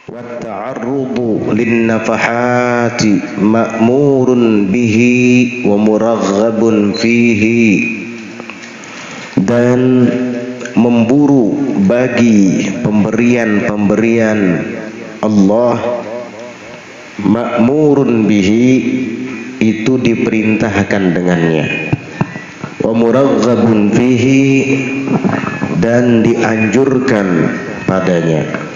Wat-ta'arrudu lin-nafahati ma'murun bihi wa muraghabun fihi, dan memburu bagi pemberian-pemberian Allah, ma'murun bihi itu diperintahkan dengannya, wa muraghabun fihi dan dianjurkan padanya.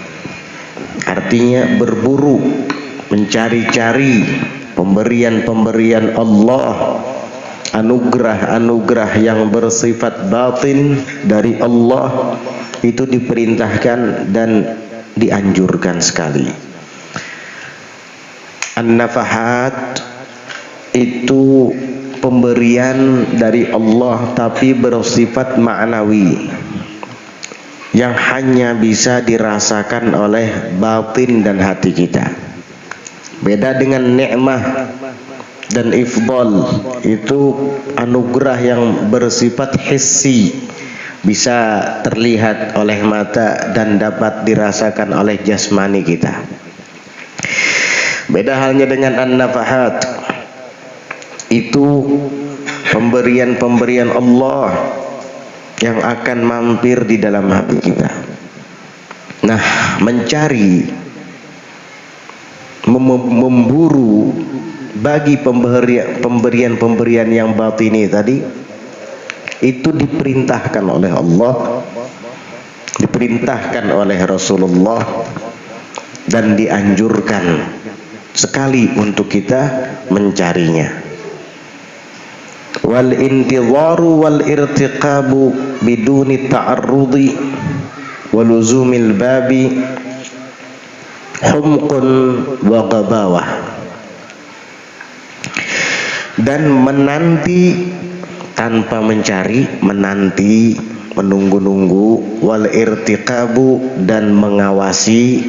Artinya berburu, mencari-cari pemberian-pemberian Allah, anugerah-anugerah yang bersifat batin dari Allah, itu diperintahkan dan dianjurkan sekali. An-nafahat itu pemberian dari Allah tapi bersifat ma'nawi, yang hanya bisa dirasakan oleh batin dan hati kita. Beda dengan nikmah dan ifdal, itu anugerah yang bersifat hissi, bisa terlihat oleh mata dan dapat dirasakan oleh jasmani kita. Beda halnya dengan an-nafahat, itu pemberian-pemberian Allah yang akan mampir di dalam hati kita. Nah, mencari, memburu bagi pemberian-pemberian yang batini tadi, itu diperintahkan oleh Allah, diperintahkan oleh Rasulullah, dan dianjurkan sekali untuk kita mencarinya. Wal intidharu wal irtiqabu biduni ta'arrudi wa luzumil babi humqun wa ghabawah, dan menanti tanpa mencari, menanti, menunggu-nunggu, wal irtiqabu dan mengawasi,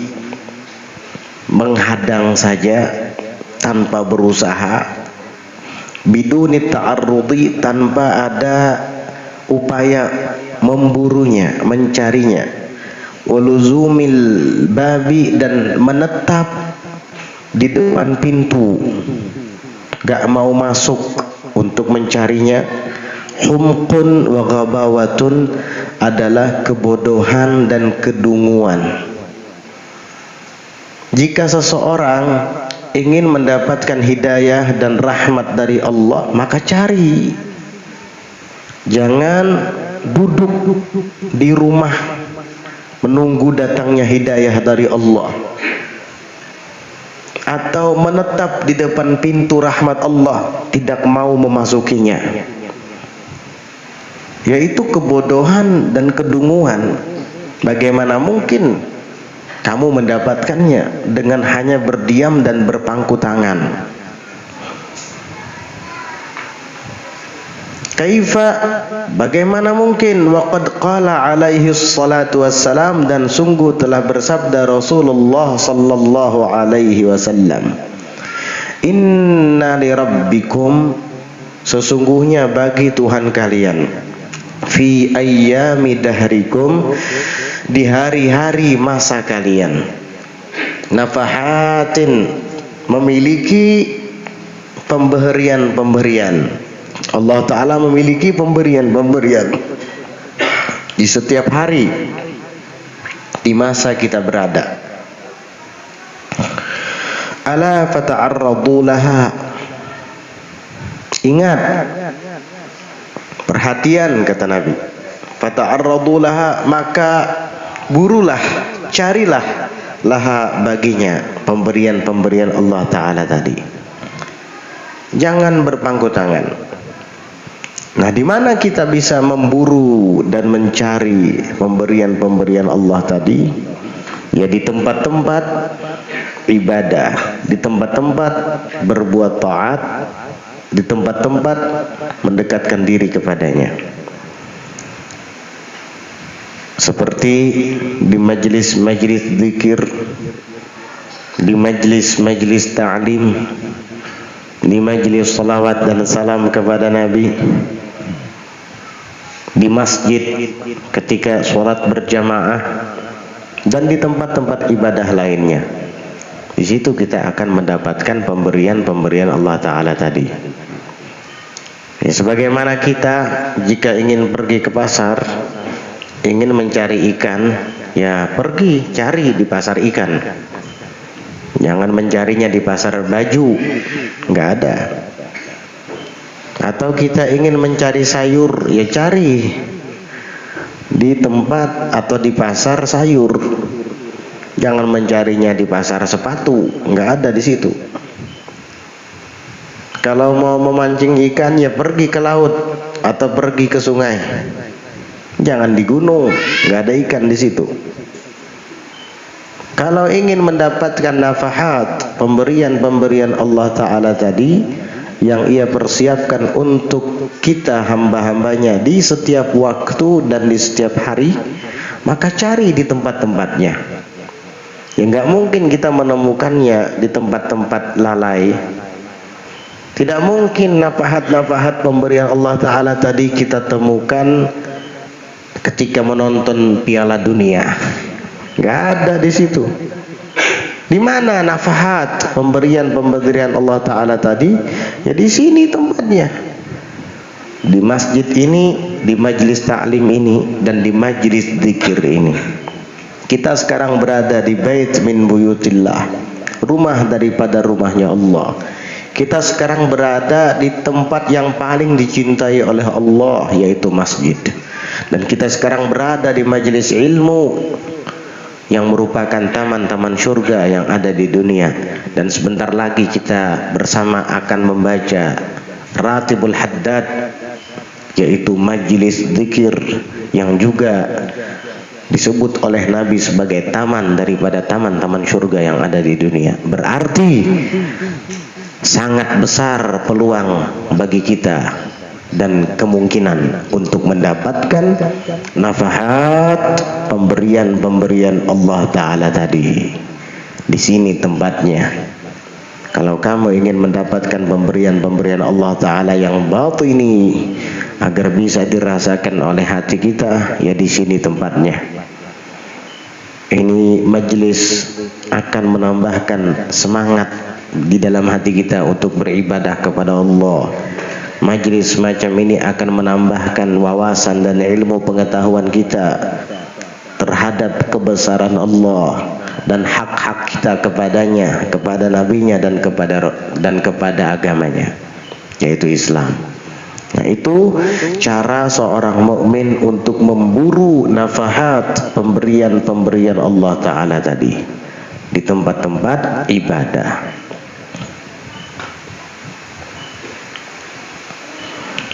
menghadang saja tanpa berusaha, biduni ta'arrudi tanpa ada upaya memburunya, mencarinya, waluzumil babi dan menetap di depan pintu, gak mau masuk untuk mencarinya. Humqun wa ghabawatun adalah kebodohan dan kedunguan. Jika seseorang ingin mendapatkan hidayah dan rahmat dari Allah, maka cari. Jangan duduk di rumah menunggu datangnya hidayah dari Allah, atau menetap di depan pintu rahmat Allah tidak mau memasukinya. Yaitu kebodohan dan kedunguan. Bagaimana mungkin kamu mendapatkannya dengan hanya berdiam dan berpangku tangan? Kaifa, bagaimana mungkin? Waqad qala alaihi salatu wassalam, dan sungguh telah bersabda Rasulullah sallallahu alaihi wasallam, inna li rabbikum, sesungguhnya bagi Tuhan kalian, fi ayyami dahrikum, di hari-hari masa kalian, nafahatin, memiliki pemberian-pemberian. Allah Ta'ala memiliki pemberian-pemberian di setiap hari di masa kita berada. Ala fata'arradu laha, ingat, perhatian, kata Nabi, fata'arradu laha, maka burulah, carilah laha baginya pemberian-pemberian Allah Ta'ala tadi. Jangan berpangku tangan. Nah, di mana kita bisa memburu dan mencari pemberian-pemberian Allah tadi? Ya di tempat-tempat ibadah, di tempat-tempat berbuat taat, di tempat-tempat mendekatkan diri kepadanya. Seperti di majlis-majlis zikir, di majlis-majlis ta'lim, di majlis salawat dan salam kepada Nabi, di masjid ketika sholat berjamaah, dan di tempat-tempat ibadah lainnya. Di situ kita akan mendapatkan pemberian-pemberian Allah Ta'ala tadi. Ya, sebagaimana kita jika ingin pergi ke pasar, ingin mencari ikan, ya pergi cari di pasar ikan. Jangan mencarinya di pasar baju, nggak ada. Atau kita ingin mencari sayur, ya cari di tempat atau di pasar sayur. Jangan mencarinya di pasar sepatu, nggak ada di situ. Kalau mau memancing ikan, ya pergi ke laut atau pergi ke sungai. Jangan di gunung, nggak ada ikan di situ. Kalau ingin mendapatkan nafahat, pemberian-pemberian Allah Ta'ala tadi yang ia persiapkan untuk kita hamba-hambanya di setiap waktu dan di setiap hari, maka cari di tempat-tempatnya. Ya nggak mungkin kita menemukannya di tempat-tempat lalai. Tidak mungkin nafahat-nafahat pemberian Allah Ta'ala tadi kita temukan ketika menonton Piala Dunia. Nggak ada di situ. Di mana nafahat pemberian-pemberian Allah Ta'ala tadi? Ya di sini tempatnya. Di masjid ini, di majlis ta'lim ini, dan di majlis zikir ini. Kita sekarang berada di bait min buyutillah, rumah daripada rumahnya Allah. Kita sekarang berada di tempat yang paling dicintai oleh Allah, yaitu masjid. Dan kita sekarang berada di majelis ilmu yang merupakan taman-taman surga yang ada di dunia. Dan sebentar lagi kita bersama akan membaca Ratibul Haddad, yaitu majelis zikir yang juga disebut oleh Nabi sebagai taman daripada taman-taman surga yang ada di dunia. Berarti sangat besar peluang bagi kita dan kemungkinan untuk mendapatkan nafahat pemberian-pemberian Allah Ta'ala tadi. Di sini tempatnya. Kalau kamu ingin mendapatkan pemberian-pemberian Allah Ta'ala yang batini agar bisa dirasakan oleh hati kita, ya di sini tempatnya. Ini majelis akan menambahkan semangat di dalam hati kita untuk beribadah kepada Allah. Majelis macam ini akan menambahkan wawasan dan ilmu pengetahuan kita terhadap kebesaran Allah dan hak-hak kita kepadanya, kepada nabinya, dan kepada agamanya, yaitu Islam. Nah, itu cara seorang mukmin untuk memburu nafahat pemberian-pemberian Allah Ta'ala tadi di tempat-tempat ibadah.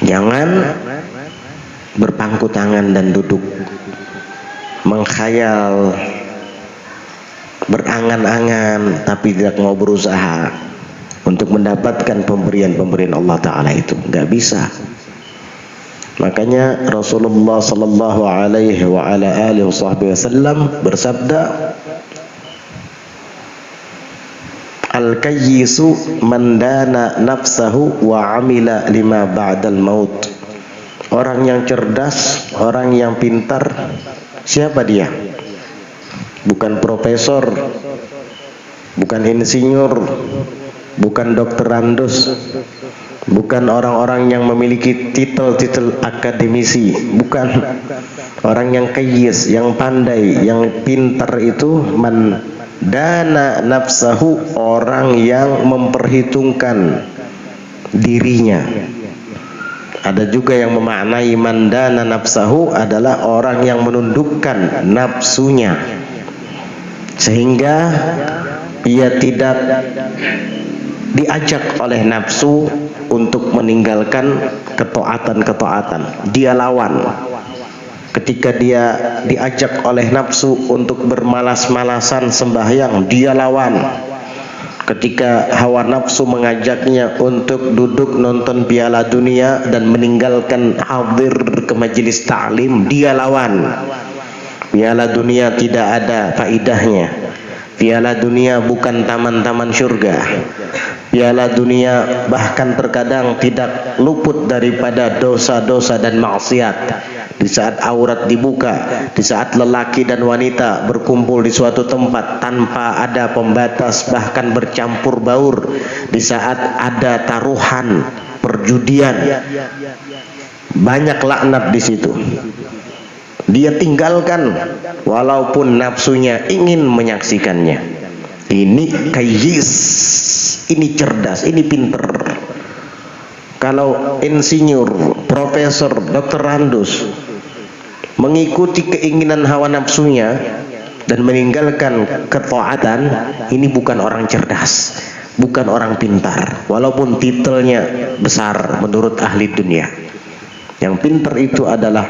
Jangan berpangku tangan dan duduk mengkhayal, berangan-angan, tapi tidak mau berusaha untuk mendapatkan pemberian-pemberian Allah Ta'ala itu. Nggak bisa. Makanya Rasulullah Sallallahu Alaihi Wasallam bersabda, Al-kayyisu man dana nafsahu wa amila lima ba'dal maut. Orang yang cerdas, orang yang pintar, siapa dia? Bukan profesor, bukan insinyur, bukan dokterandus, bukan orang-orang yang memiliki titel-titel akademisi, bukan. Orang yang kayyis, yang pandai, yang pintar itu man dana nafsahu, orang yang memperhitungkan dirinya. Ada juga yang memaknai man dana nafsahu adalah orang yang menundukkan nafsunya, sehingga ia tidak diajak oleh nafsu untuk meninggalkan ketaatan-ketaatan. Dia lawan. Ketika dia diajak oleh nafsu untuk bermalas-malasan sembahyang, dia lawan. Ketika hawa nafsu mengajaknya untuk duduk nonton Piala Dunia dan meninggalkan hadir ke majelis ta'lim, dia lawan. Piala Dunia tidak ada faidahnya. Piala Dunia bukan taman-taman surga. Piala Dunia bahkan terkadang tidak luput daripada dosa-dosa dan maksiat. di saat aurat dibuka, di saat lelaki dan wanita berkumpul di suatu tempat tanpa ada pembatas bahkan bercampur baur, di saat ada taruhan, perjudian, banyak laknat di situ. Dia tinggalkan walaupun nafsunya ingin menyaksikannya. Ini kayis, ini cerdas, ini pinter. Kalau insinyur, profesor, dokter Randus mengikuti keinginan hawa nafsunya dan meninggalkan ketaatan, ini bukan orang cerdas, bukan orang pintar, walaupun titelnya besar menurut ahli dunia. Yang pintar itu adalah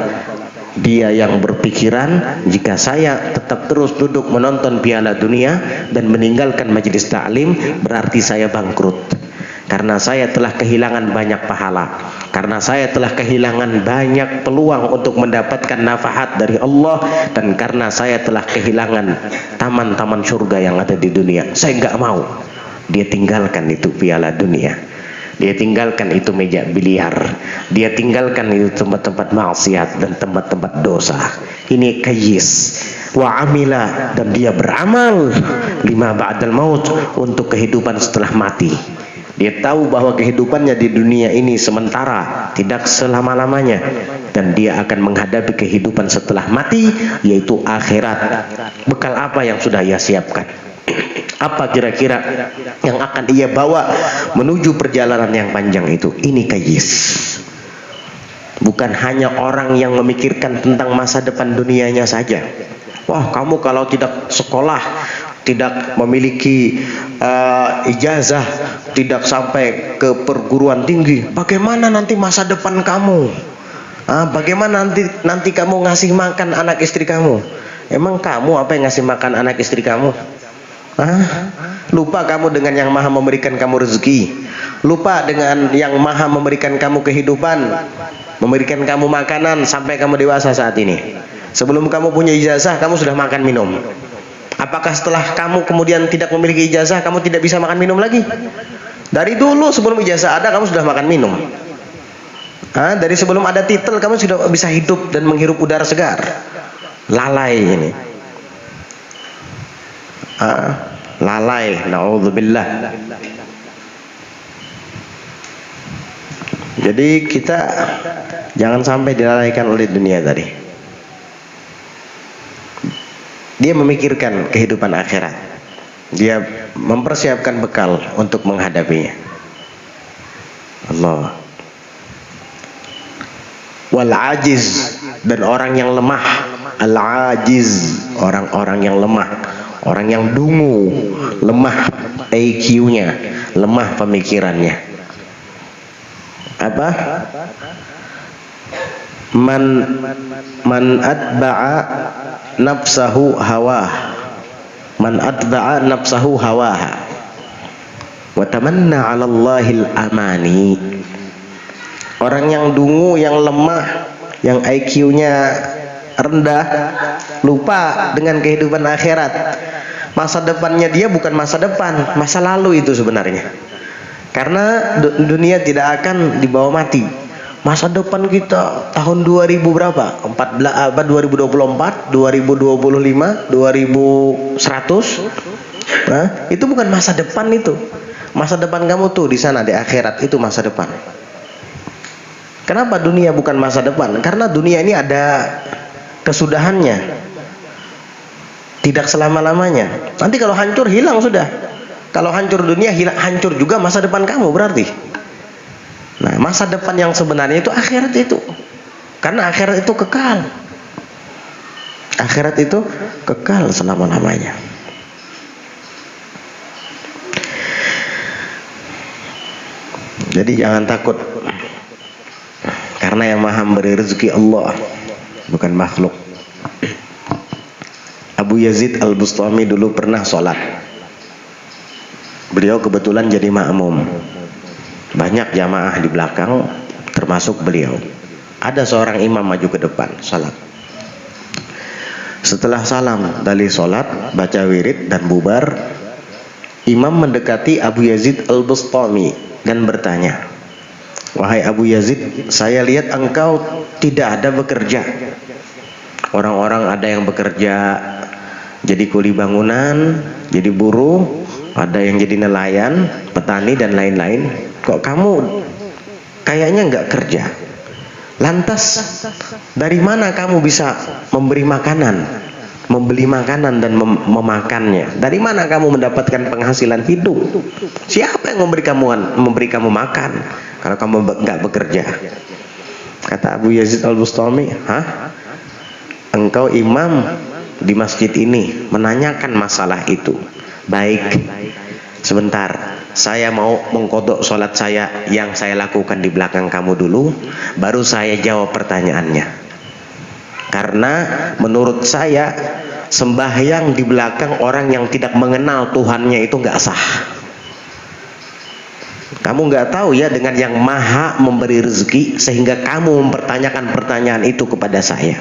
dia yang berpikiran, jika saya tetap terus duduk menonton Piala Dunia dan meninggalkan majelis taklim, berarti saya bangkrut. Karena saya telah kehilangan banyak pahala, karena saya telah kehilangan banyak peluang untuk mendapatkan nafahat dari Allah, dan karena saya telah kehilangan taman-taman surga yang ada di dunia. Saya nggak mau. Dia tinggalkan itu Piala Dunia, dia tinggalkan itu meja biliar, dia tinggalkan itu tempat-tempat maksiat dan tempat-tempat dosa. Ini kayis wa amila, dan dia beramal lima ba'dal maut, untuk kehidupan setelah mati. Dia tahu bahwa kehidupannya di dunia ini sementara, tidak selama-lamanya, dan dia akan menghadapi kehidupan setelah mati, yaitu akhirat. Bekal apa yang sudah ia siapkan? Apa kira-kira yang akan ia bawa menuju perjalanan yang panjang itu? Ini kayis. Bukan hanya orang yang memikirkan tentang masa depan dunianya saja. Wah, kamu kalau tidak sekolah, tidak memiliki ijazah, tidak sampai ke perguruan tinggi, bagaimana nanti masa depan kamu? Bagaimana nanti kamu ngasih makan anak istri kamu? Emang kamu apa yang ngasih makan anak istri kamu? Lupa kamu dengan yang maha memberikan kamu rezeki, lupa dengan yang maha memberikan kamu kehidupan, memberikan kamu makanan sampai kamu dewasa saat ini. Sebelum kamu punya ijazah, kamu sudah makan minum. Apakah setelah kamu kemudian tidak memiliki ijazah, kamu tidak bisa makan minum lagi? Dari dulu sebelum ijazah ada, kamu sudah makan minum. Dari sebelum ada titel, kamu sudah bisa hidup dan menghirup udara segar. Lalai ini. Lalai, naudzubillah. Jadi kita jangan sampai dilalaikan oleh dunia tadi. Dia memikirkan kehidupan akhirat, dia mempersiapkan bekal untuk menghadapinya. Allah. Wal ajiz, dan orang yang lemah. Al ajiz, orang-orang yang lemah, orang yang dungu, lemah IQ-nya, lemah pemikirannya. Apa? Man atba'a nafsahu hawah, man atba'a nafsahu hawaha wa tamanna 'ala Allahil amani. Orang yang dungu, yang lemah, yang IQ-nya rendah, lupa dengan kehidupan akhirat. Masa depannya dia bukan masa depan, masa lalu itu sebenarnya. Karena dunia tidak akan dibawa mati. Masa depan kita tahun 2000 berapa? 2024, 2025, 2100. Itu bukan masa depan itu. Masa depan kamu tuh di sana di akhirat, itu masa depan. Kenapa dunia bukan masa depan? Karena dunia ini ada kesudahannya. Tidak selama-lamanya. Nanti kalau hancur, hilang sudah. Kalau hancur dunia, hancur juga masa depan kamu berarti. Nah, masa depan yang sebenarnya itu akhirat itu. Karena akhirat itu kekal. Akhirat itu kekal selama-lamanya. Jadi jangan takut. Karena yang maha memberi rezeki Allah, bukan makhluk. Abu Yazid Al-Bustami dulu pernah sholat. Beliau kebetulan jadi makmum. Banyak jamaah di belakang, termasuk beliau. Ada seorang imam maju ke depan, salat. Setelah salam dari salat, baca wirid dan bubar, imam mendekati Abu Yazid Al-Bustami dan bertanya, Wahai Abu Yazid, saya lihat engkau tidak ada bekerja. Orang-orang ada yang bekerja jadi kuli bangunan, jadi buruh, ada yang jadi nelayan, petani dan lain-lain. Kok kamu kayaknya nggak kerja? Lantas dari mana kamu bisa memberi makanan, membeli makanan dan memakannya? Dari mana kamu mendapatkan penghasilan hidup? Siapa yang memberi kamu makan kalau kamu nggak bekerja? Kata Abu Yazid Al-Bustami, hah? Engkau imam di masjid ini menanyakan masalah itu. Baik, sebentar, saya mau mengkodok sholat saya yang saya lakukan di belakang kamu dulu, baru saya jawab pertanyaannya. Karena menurut saya sembahyang di belakang orang yang tidak mengenal Tuhannya itu nggak sah. Kamu nggak tahu ya dengan yang maha memberi rezeki sehingga kamu mempertanyakan pertanyaan itu kepada saya.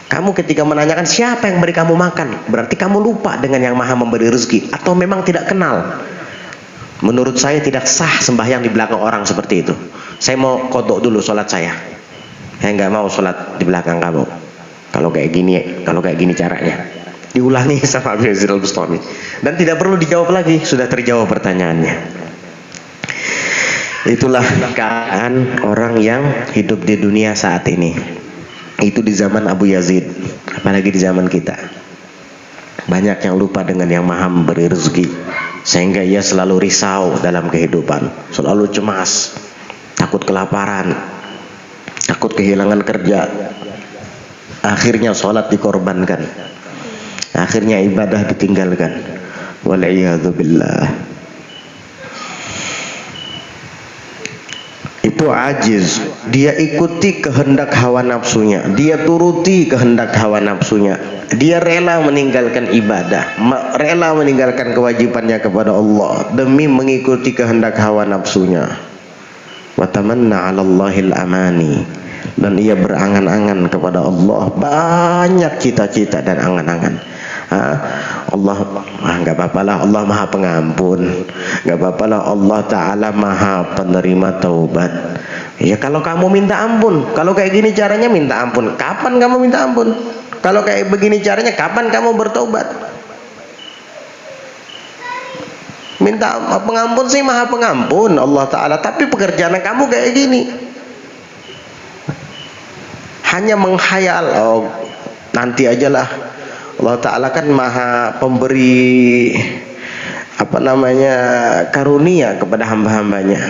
Kamu ketika menanyakan siapa yang beri kamu makan, berarti kamu lupa dengan yang maha memberi rezeki atau memang tidak kenal. Menurut saya tidak sah sembahyang di belakang orang seperti itu. Saya mau kodok dulu sholat saya. Saya nggak mau sholat di belakang kamu. Kalau kayak gini caranya. Diulangi sama Abu Yazid Al-Bustami. Dan tidak perlu dijawab lagi, sudah terjawab pertanyaannya. Itulah keadaan orang yang hidup di dunia saat ini. Itu di zaman Abu Yazid, apalagi di zaman kita. Banyak yang lupa dengan yang maha memberi rezeki, sehingga ia selalu risau dalam kehidupan, selalu cemas, takut kelaparan, takut kehilangan kerja. Akhirnya sholat dikorbankan, akhirnya ibadah ditinggalkan. Wal'iyadzubillah. Itu ajiz, dia ikuti kehendak hawa nafsunya, dia turuti kehendak hawa nafsunya, dia rela meninggalkan ibadah, rela meninggalkan kewajibannya kepada Allah demi mengikuti kehendak hawa nafsunya. Wa tamanna 'ala Allahil amani, dan ia berangan-angan kepada Allah, banyak cita-cita dan angan-angan. Allah nggak apa-apa lah, Allah maha pengampun, nggak apa-apa lah, Allah Ta'ala maha penerima taubat. Ya kalau kamu minta ampun, kalau kayak gini caranya minta ampun, kapan kamu minta ampun? Kalau kayak begini caranya, kapan kamu bertobat? Minta pengampun sih maha pengampun Allah Ta'ala, tapi pekerjaan kamu kayak gini, hanya menghayal, oh nanti ajalah. Allah Ta'ala kan maha pemberi karunia kepada hamba-hambanya.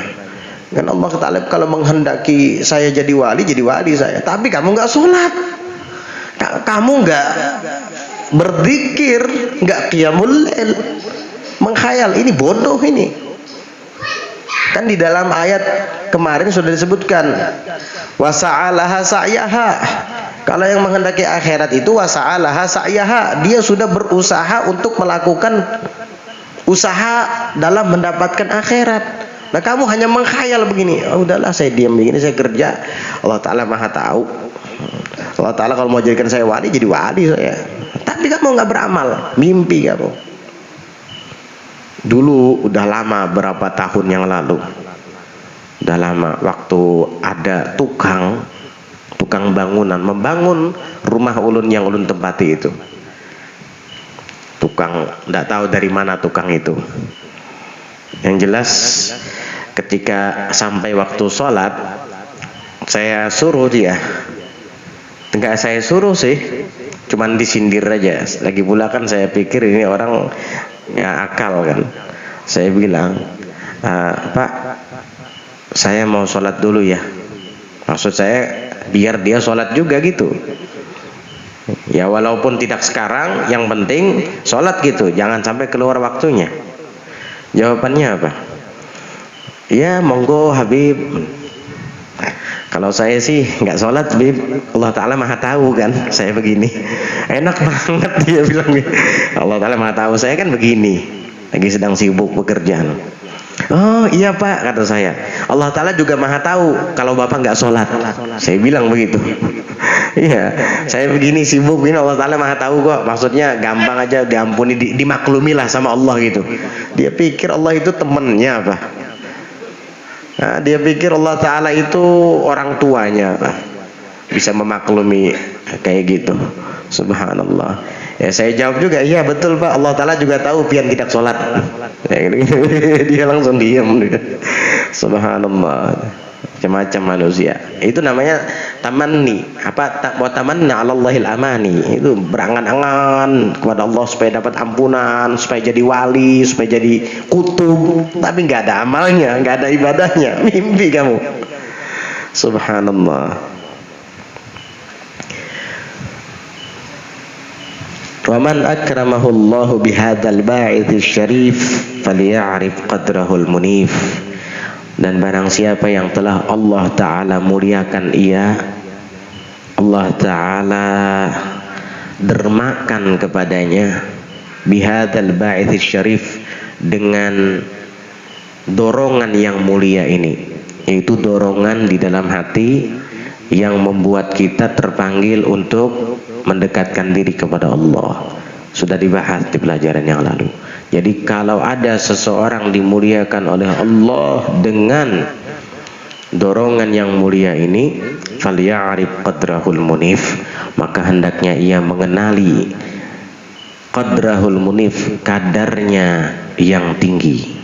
Kan Allah Ta'ala kalau menghendaki saya jadi wali saya. Tapi kamu nggak sholat, kamu nggak berzikir, nggak qiyamul lail, menghayal, ini bodoh ini. Kan di dalam ayat kemarin sudah disebutkan wasa'alaha sa'yaha. Kalau yang menghendaki akhirat itu wasa'alaha sa'yaha, dia sudah berusaha untuk melakukan usaha dalam mendapatkan akhirat. Nah kamu hanya menghayal begini, oh udahlah saya diam begini, saya kerja, Allah Ta'ala maha tahu. Allah Ta'ala kalau mau jadikan saya wali, jadi wali saya. Tapi kamu nggak beramal, mimpi kamu. Dulu udah lama, berapa tahun yang lalu, udah lama, waktu ada tukang bangunan membangun rumah ulun yang ulun tempati itu. Tukang, nggak tahu dari mana tukang itu. Yang jelas ketika sampai waktu sholat, saya suruh dia. Enggak saya suruh sih, cuman disindir aja. Lagi pula kan saya pikir ini orang ya akal kan. Saya bilang, Pak, saya mau sholat dulu ya. Maksud saya biar dia sholat juga gitu. Ya walaupun tidak sekarang, yang penting sholat gitu, jangan sampai keluar waktunya. Jawabannya apa? Ya monggo Habib. Kalau saya sih nggak sholat Habib, Allah Ta'ala maha tahu kan saya begini. Enak banget dia bilang nih, Allah Ta'ala maha tahu saya kan begini, lagi sedang sibuk bekerja. Oh iya Pak, kata saya, Allah Ta'ala juga maha tahu kalau Bapak nggak sholat. Saya bilang begitu. Iya, saya begini sibuk ini, Allah Ta'ala maha tahu kok. Maksudnya gampang aja, diampuni, dimaklumi lah sama Allah gitu. Dia pikir Allah itu temennya apa? Nah, dia pikir Allah Ta'ala itu orang tuanya, bisa memaklumi kayak gitu. Subhanallah. Ya saya jawab juga, iya betul Pak, Allah Ta'ala juga tahu pian tidak sholat. Ya, gitu. Dia langsung diam. Subhanallah. Macam-macam manusia. Itu namanya tamanni. Wa tamanna 'ala Allahil amani. Itu berangan-angan kepada Allah supaya dapat ampunan, supaya jadi wali, supaya jadi kutub, tapi nggak ada amalnya, nggak ada ibadahnya. Mimpi kamu. Subhanallah. Wa man akramahu Allah bihadzal ba'its syarif falya'rif qadrahul munif. Dan barang siapa yang telah Allah Ta'ala muliakan ia, Allah Ta'ala dermakan kepadanya bihadzal ba'its syarif, dengan dorongan yang mulia ini, yaitu dorongan di dalam hati yang membuat kita terpanggil untuk mendekatkan diri kepada Allah. Sudah dibahas di pelajaran yang lalu. Jadi kalau ada seseorang dimuliakan oleh Allah dengan dorongan yang mulia ini, falya'rif qadrahul munif, maka hendaknya ia mengenali qadrahul munif, kadarnya yang tinggi,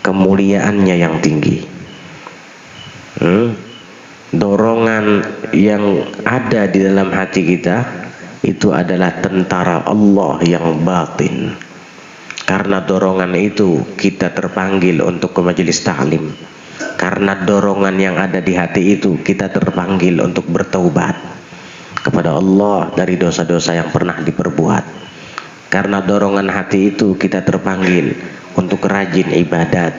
kemuliaannya yang tinggi. Dorongan yang ada di dalam hati kita itu adalah tentara Allah yang batin. Karena dorongan itu kita terpanggil untuk ke majelis ta'lim. Karena dorongan yang ada di hati itu kita terpanggil untuk bertaubat kepada Allah dari dosa-dosa yang pernah diperbuat. Karena dorongan hati itu kita terpanggil untuk rajin ibadat,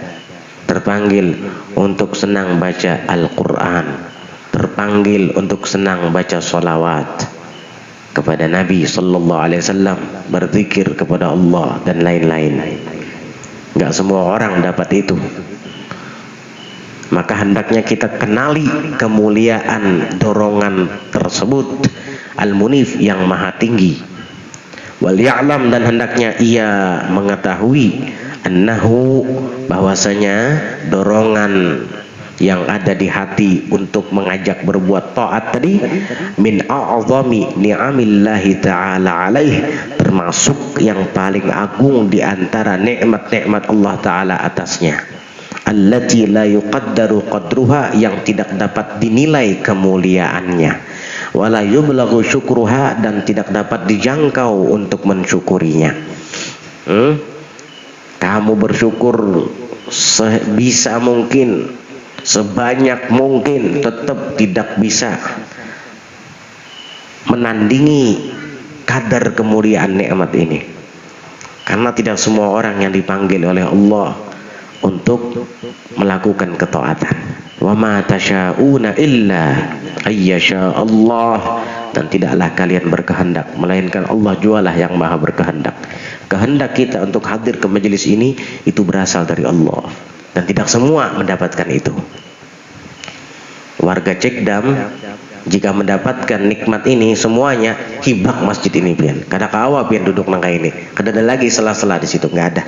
terpanggil untuk senang baca Al-Quran, terpanggil untuk senang baca sholawat kepada Nabi Sallallahu Alaihi Wasallam, berzikir kepada Allah dan lain-lain. Gak semua orang dapat itu. Maka hendaknya kita kenali kemuliaan dorongan tersebut, Al-Munif, yang maha tinggi. Wal ya'lam, dan hendaknya ia mengetahui, annahu, bahwasanya dorongan yang ada di hati untuk mengajak berbuat taat tadi, min a'zami ni'amillahi ta'ala alaih, termasuk yang paling agung di antara nikmat-nikmat Allah Ta'ala atasnya, allati la yuqaddaru qadruha, yang tidak dapat dinilai kemuliaannya, wala yublaghu syukruha, dan tidak dapat dijangkau untuk mensyukurinya. Kamu bersyukur sebisa mungkin, sebanyak mungkin, tetap tidak bisa menandingi kadar kemuliaan nikmat ini. Karena tidak semua orang yang dipanggil oleh Allah untuk melakukan ketaatan. Wa ma tasyauna illa ayyasha Allah, dan tidaklah kalian berkehendak melainkan Allah jualah yang maha berkehendak. Kehendak kita untuk hadir ke majelis ini itu berasal dari Allah, dan tidak semua mendapatkan itu. Warga Cekdam jika mendapatkan nikmat ini semuanya hibak masjid ini pian. Kada kawa pian duduk nangka ini. Kada ada lagi sela-sela di situ, nggak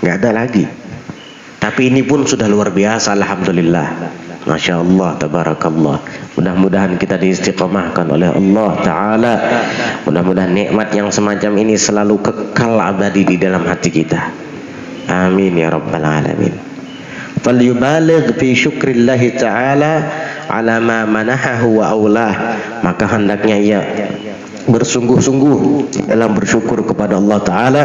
ada lagi. Tapi ini pun sudah luar biasa, alhamdulillah. Masya Allah, tabarakallah. Mudah-mudahan kita diistiqomahkan oleh Allah Ta'ala. Mudah-mudahan nikmat yang semacam ini selalu kekal abadi di dalam hati kita. Amin ya rabbal alamin. Falyubaligh fi syukrillahi ta'ala ala ma manahahu wa aulah, maka hendaknya ia bersungguh-sungguh dalam bersyukur kepada Allah Ta'ala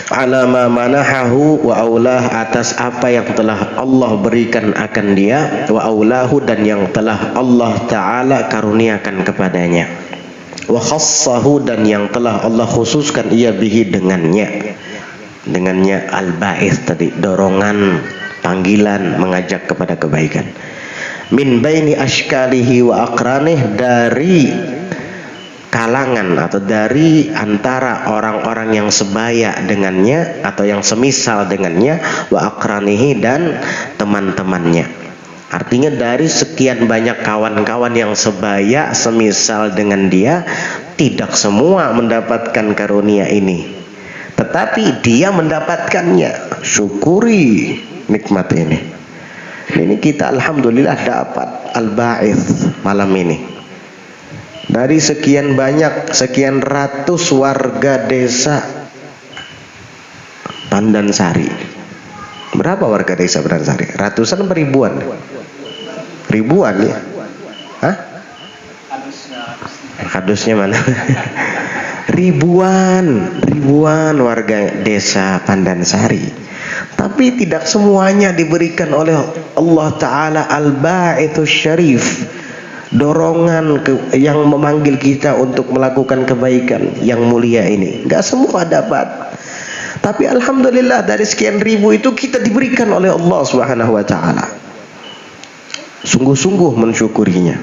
ala ma manahahu wa aulah, atas apa yang telah Allah berikan akan dia, wa aulahu, dan yang telah Allah Ta'ala karuniakan kepadanya, wa khassahu, dan yang telah Allah khususkan ia bihi, dengannya al-ba'its tadi, dorongan, panggilan, mengajak kepada kebaikan. Min baini ashkalihi wa aqranih, dari kalangan atau dari antara orang-orang yang sebaya dengannya atau yang semisal dengannya, wa aqranihi, dan teman-temannya. Artinya dari sekian banyak kawan-kawan yang sebaya semisal dengan dia, tidak semua mendapatkan karunia ini, tetapi dia mendapatkannya. Syukuri nikmat ini. Ini kita alhamdulillah dapat al-ba'its malam ini. Dari sekian banyak, sekian ratus warga desa Pandansari. Berapa warga desa Pandansari? Ratusan atau ribuan? Ribuan ya? Hah? Hadusnya mana? ribuan warga desa Pandansari. Tapi tidak semuanya diberikan oleh Allah Ta'ala al-ba'ithus syarif, dorongan yang memanggil kita untuk melakukan kebaikan yang mulia ini. Gak semua dapat. Tapi alhamdulillah dari sekian ribu itu kita diberikan oleh Allah Subhanahu wa Ta'ala. Sungguh-sungguh mensyukurinya.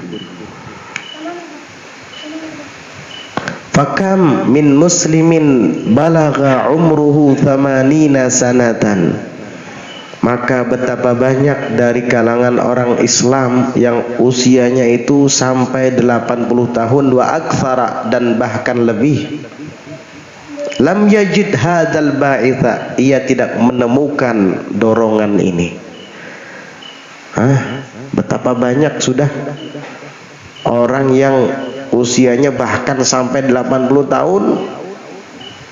Fakam min muslimin balagha umruhu thamanina sanatan. Maka betapa banyak dari kalangan orang Islam yang usianya itu sampai 80 tahun wa aktsara, dan bahkan lebih. Lam yajid hadzal ba'itha, ia tidak menemukan dorongan ini. Betapa banyak sudah orang yang usianya bahkan sampai 80 tahun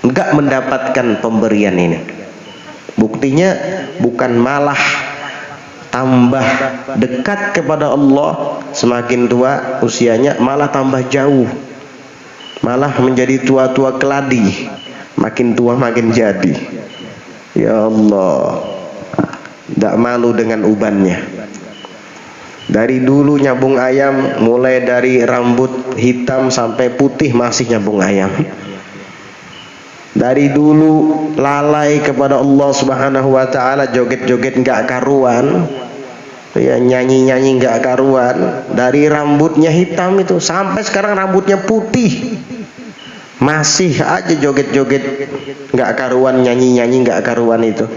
enggak mendapatkan pemberian ini. Buktinya bukan malah tambah dekat kepada Allah semakin tua usianya, malah tambah jauh, malah menjadi tua-tua keladi, makin tua makin jadi. Ya Allah, tidak malu dengan ubannya. Dari dulu nyambung ayam, mulai dari rambut hitam sampai putih masih nyambung ayam. Dari dulu lalai kepada Allah Subhanahu wa Ta'ala, joget-joget nggak karuan, ya nyanyi-nyanyi nggak karuan. Dari rambutnya hitam itu sampai sekarang rambutnya putih, masih aja joget-joget nggak karuan, nyanyi-nyanyi nggak karuan itu.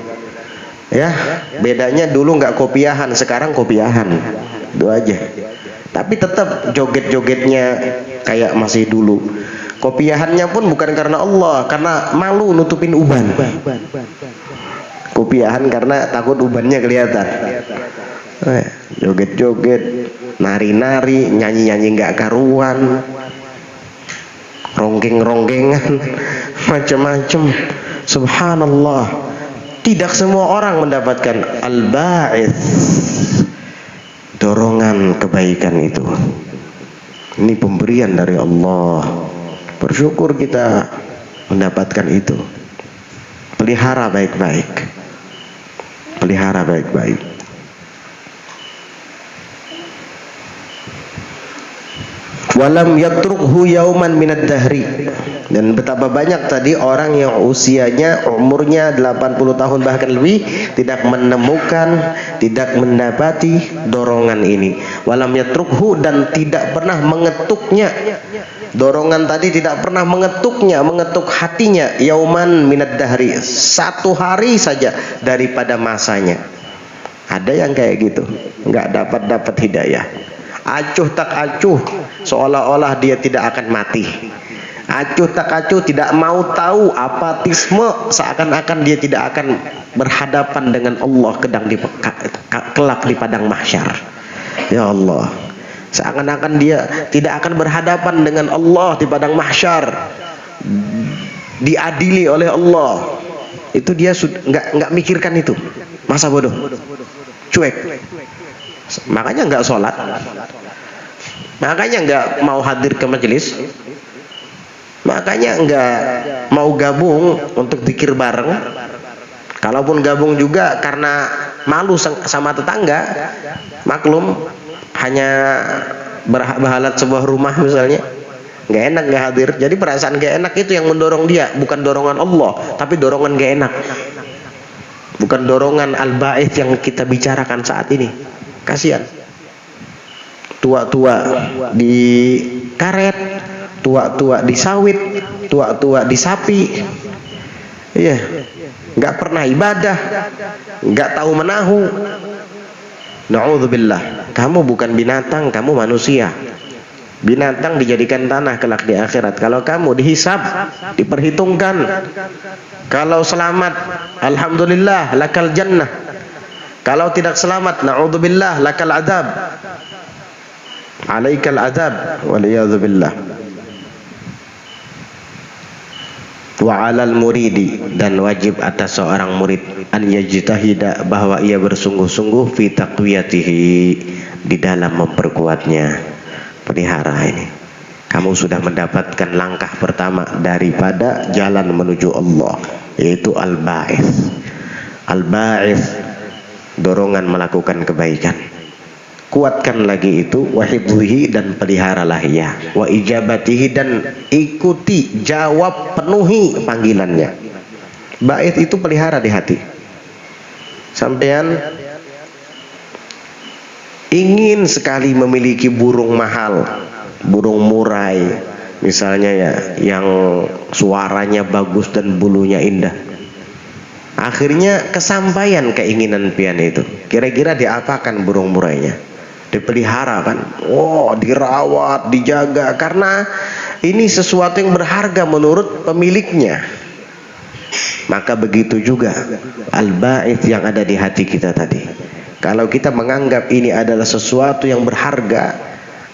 Ya, bedanya dulu nggak kopiahan, sekarang kopiahan, itu aja. Tapi tetap joget-jogetnya kayak masih dulu. Kopiahannya pun bukan karena Allah, karena malu nutupin uban. Kopiahan karena takut ubannya kelihatan. Joget-joget, nari-nari, nyanyi-nyanyi nggak karuan, ronggeng-ronggengan, macam-macam. Subhanallah. Tidak semua orang mendapatkan al-ba'its, dorongan kebaikan itu. Ini pemberian dari Allah. Bersyukur kita mendapatkan itu. Pelihara baik-baik. Pelihara baik-baik. Walam yatrukhu yauman minad dahri. Dan betapa banyak tadi orang yang usianya umurnya 80 tahun bahkan lebih tidak menemukan, tidak mendapati dorongan ini. Walam yatrukhu, dan tidak pernah mengetuknya. Dorongan tadi tidak pernah mengetuknya, mengetuk hatinya. Yauman minad dahri, satu hari saja daripada masanya. Ada yang kayak gitu, nggak dapat hidayah. Acuh tak acuh, seolah-olah dia tidak akan mati. Acuh tak acuh, tidak mau tahu, apatisme, seakan-akan dia tidak akan berhadapan dengan Allah kelak di padang mahsyar. Ya Allah, seakan-akan dia tidak akan berhadapan dengan Allah di padang mahsyar, diadili oleh Allah. Itu dia nggak mikirkan itu, masa bodoh, cuek. Makanya nggak sholat, makanya nggak mau hadir ke majelis, makanya nggak mau gabung untuk zikir bareng. Kalaupun gabung juga karena malu sama tetangga, maklum, hanya berhalat sebuah rumah misalnya, nggak enak nggak hadir. Jadi perasaan nggak enak itu yang mendorong dia, bukan dorongan Allah, tapi dorongan nggak enak, bukan dorongan al-ba'its yang kita bicarakan saat ini. Kasihan tua-tua di karet, tua-tua di sawit, tua-tua di sapi, iya, nggak pernah ibadah, nggak tahu menahu. Na'udzubillah. Kamu bukan binatang, kamu manusia. Binatang dijadikan tanah kelak di akhirat. Kalau kamu dihisab, diperhitungkan. Kalau selamat, alhamdulillah, lakal jannah. Kalau tidak selamat, na'udzubillah lakal adzab, alaikal adzab, waliyadzubillah. Wa 'alal muridi, dan wajib atas seorang murid, an yajtahida, bahwa ia bersungguh-sungguh fi taqwiyatihi, di dalam memperkuatnya. Pelihara ini. Kamu sudah mendapatkan langkah pertama daripada jalan menuju Allah, yaitu al-ba'its. Al-ba'its, dorongan melakukan kebaikan. Kuatkan lagi itu, wa hifdhihi, dan peliharalah ia, wa ijabatihi, dan ikuti, jawab, penuhi panggilannya. Bait itu pelihara di hati. Sampean ingin sekali memiliki burung mahal, burung murai misalnya ya, yang suaranya bagus dan bulunya indah. Akhirnya kesampaian keinginan pian itu. Kira-kira diapakan burung murainya? Dipelihara kan, dirawat, dijaga, karena ini sesuatu yang berharga menurut pemiliknya. Maka begitu juga al-ba'its yang ada di hati kita tadi. Kalau kita menganggap ini adalah sesuatu yang berharga,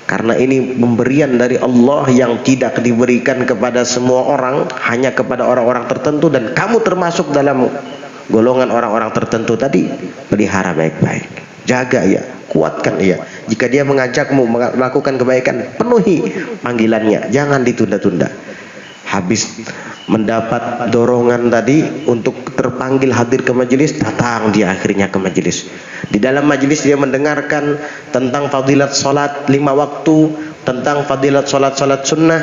karena ini pemberian dari Allah yang tidak diberikan kepada semua orang, hanya kepada orang-orang tertentu, dan kamu termasuk dalam golongan orang-orang tertentu tadi, pelihara baik-baik, jaga ya, kuatkan ia. Jika dia mengajakmu melakukan kebaikan, penuhi panggilannya, jangan ditunda-tunda. Habis mendapat dorongan tadi untuk terpanggil hadir ke majelis, datang dia akhirnya ke majelis. Di dalam majelis dia mendengarkan tentang fadilat salat 5 waktu, tentang fadilat salat-salat sunnah.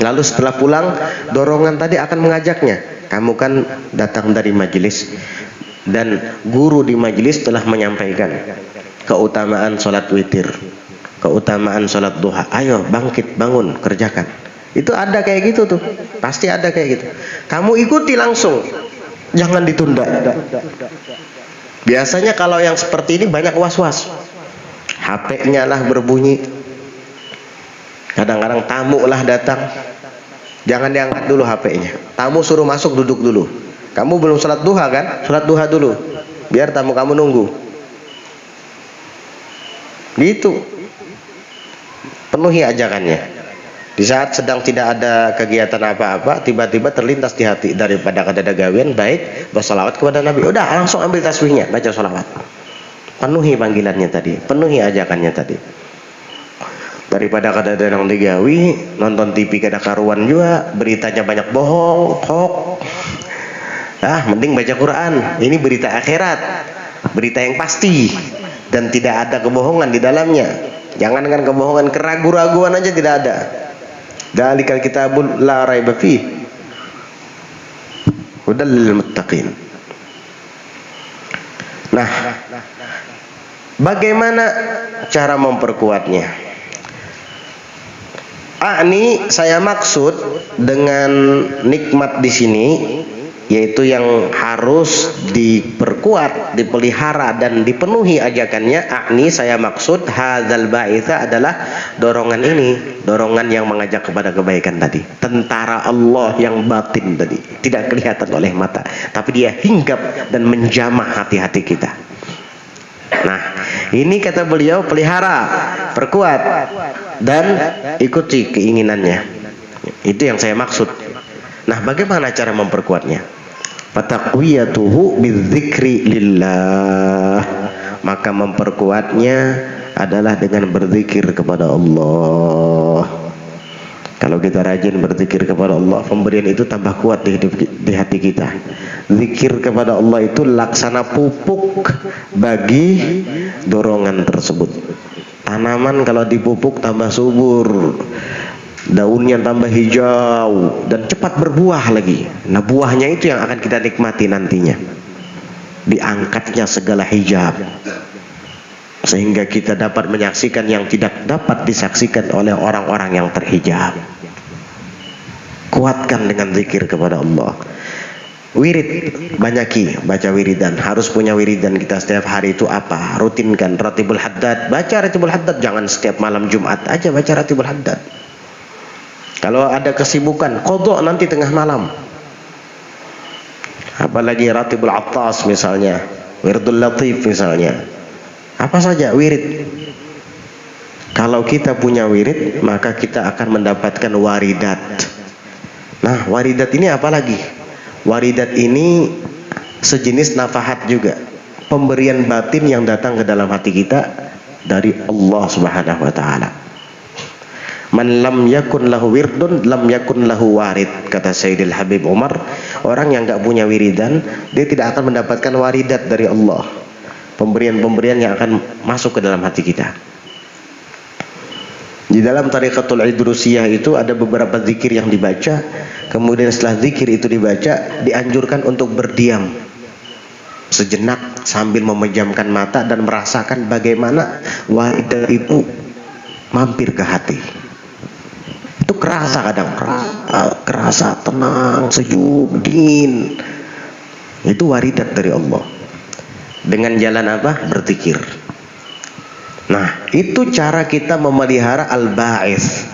Lalu setelah pulang, dorongan tadi akan mengajaknya, kamu kan datang dari majelis, dan guru di majelis telah menyampaikan keutamaan sholat witir, keutamaan sholat duha. Ayo bangkit, bangun, kerjakan. Itu ada kayak gitu tuh, pasti ada kayak gitu. Kamu ikuti langsung, jangan ditunda. Biasanya kalau yang seperti ini banyak was-was, HP-nya lah berbunyi, kadang-kadang tamu lah datang, jangan diangkat dulu HP-nya. Tamu suruh masuk, duduk dulu. Kamu belum sholat duha kan? Sholat duha dulu, biar tamu kamu nunggu. Gitu. Penuhi ajakannya. Di saat sedang tidak ada kegiatan apa-apa, tiba-tiba terlintas di hati, daripada kada ada gawean, baik bersolawat kepada Nabi. Udah, langsung ambil tasbihnya, baca solawat. Penuhi panggilannya tadi, penuhi ajakannya tadi. Daripada kada ada yang digawi, nonton TV kada karuan juga, beritanya banyak bohong, hoax. Mending baca Quran. Ini berita akhirat, berita yang pasti dan tidak ada kebohongan di dalamnya. Jangankan kebohongan, keraguan-raguan aja tidak ada. Dzalikal kitabul la raiba fih, hudal lil muttaqin. Nah, bagaimana cara memperkuatnya? Saya maksud dengan nikmat di sini, yaitu yang harus diperkuat, dipelihara, dan dipenuhi ajakannya. Saya maksud hadzal ba'itsa adalah dorongan ini, dorongan yang mengajak kepada kebaikan tadi. Tentara Allah yang batin tadi, tidak kelihatan oleh mata, tapi dia hinggap dan menjamah hati-hati kita. Nah, ini kata beliau, pelihara, perkuat, dan ikuti keinginannya. Itu yang saya maksud. Nah, bagaimana cara memperkuatnya? Fataqwiyatuhu bidzikri lillah. Maka memperkuatnya adalah dengan berzikir kepada Allah. Kalau kita rajin berzikir kepada Allah, pemberian itu tambah kuat di hati kita. Zikir kepada Allah itu laksana pupuk bagi dorongan tersebut. Tanaman kalau dipupuk tambah subur, daunnya tambah hijau, dan cepat berbuah lagi. Nah, buahnya itu yang akan kita nikmati nantinya. Diangkatnya segala hijab, sehingga kita dapat menyaksikan yang tidak dapat disaksikan oleh orang-orang yang terhijab. Kuatkan dengan zikir kepada Allah. Wirid, banyaki baca wiridan. Harus punya wiridan kita setiap hari itu apa? Rutinkan. Ratibul Haddad, baca Ratibul Haddad. Jangan setiap malam Jumat aja baca Ratibul Haddad. Kalau ada kesibukan, qadha nanti tengah malam. Apalagi Ratibul Attas misalnya, wirdul latif misalnya. Apa saja wirid. Kalau kita punya wirid, maka kita akan mendapatkan waridat. Nah, waridat ini apa lagi? Waridat ini sejenis nafahat juga, pemberian batin yang datang ke dalam hati kita dari Allah Subhanahu wa taala. Man lam yakun lahu wirdun lam yakun lahu warid, kata Sayyidil Habib Umar. Orang yang enggak punya wiridan, dia tidak akan mendapatkan waridat dari Allah, pemberian-pemberian yang akan masuk ke dalam hati kita. Di dalam Tariqatul Idrusiyah itu ada beberapa zikir yang dibaca. Kemudian setelah zikir itu dibaca, dianjurkan untuk berdiam sejenak sambil memejamkan mata dan merasakan bagaimana waridat itu mampir ke hati. Itu kerasa kadang, kerasa tenang, sejuk, dingin. Itu waridat dari Allah. Dengan jalan apa? Berzikir. Nah, itu cara kita memelihara al-ba'is,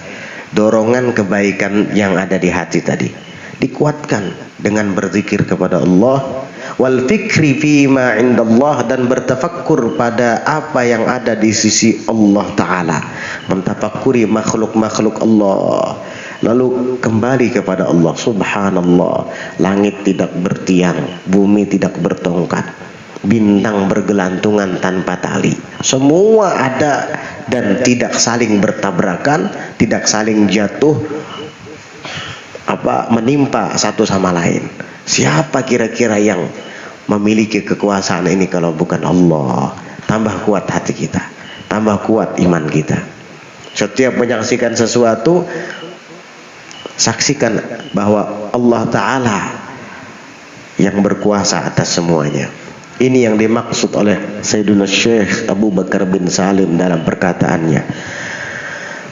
dorongan kebaikan yang ada di hati tadi. Dikuatkan dengan berzikir kepada Allah, wal fikri fima indallah, dan bertafakkur pada apa yang ada di sisi Allah Ta'ala, mentafakuri makhluk-makhluk Allah, lalu kembali kepada Allah. Subhanallah, langit tidak bertiang, bumi tidak bertongkat, bintang bergelantungan tanpa tali, semua ada dan tidak saling bertabrakan, tidak saling jatuh menimpa satu sama lain. Siapa kira-kira yang memiliki kekuasaan ini kalau bukan Allah? Tambah kuat hati kita, tambah kuat iman kita. Setiap menyaksikan sesuatu, saksikan bahwa Allah Ta'ala yang berkuasa atas semuanya. Ini yang dimaksud oleh Sayyidina Syekh Abu Bakar bin Salim dalam perkataannya,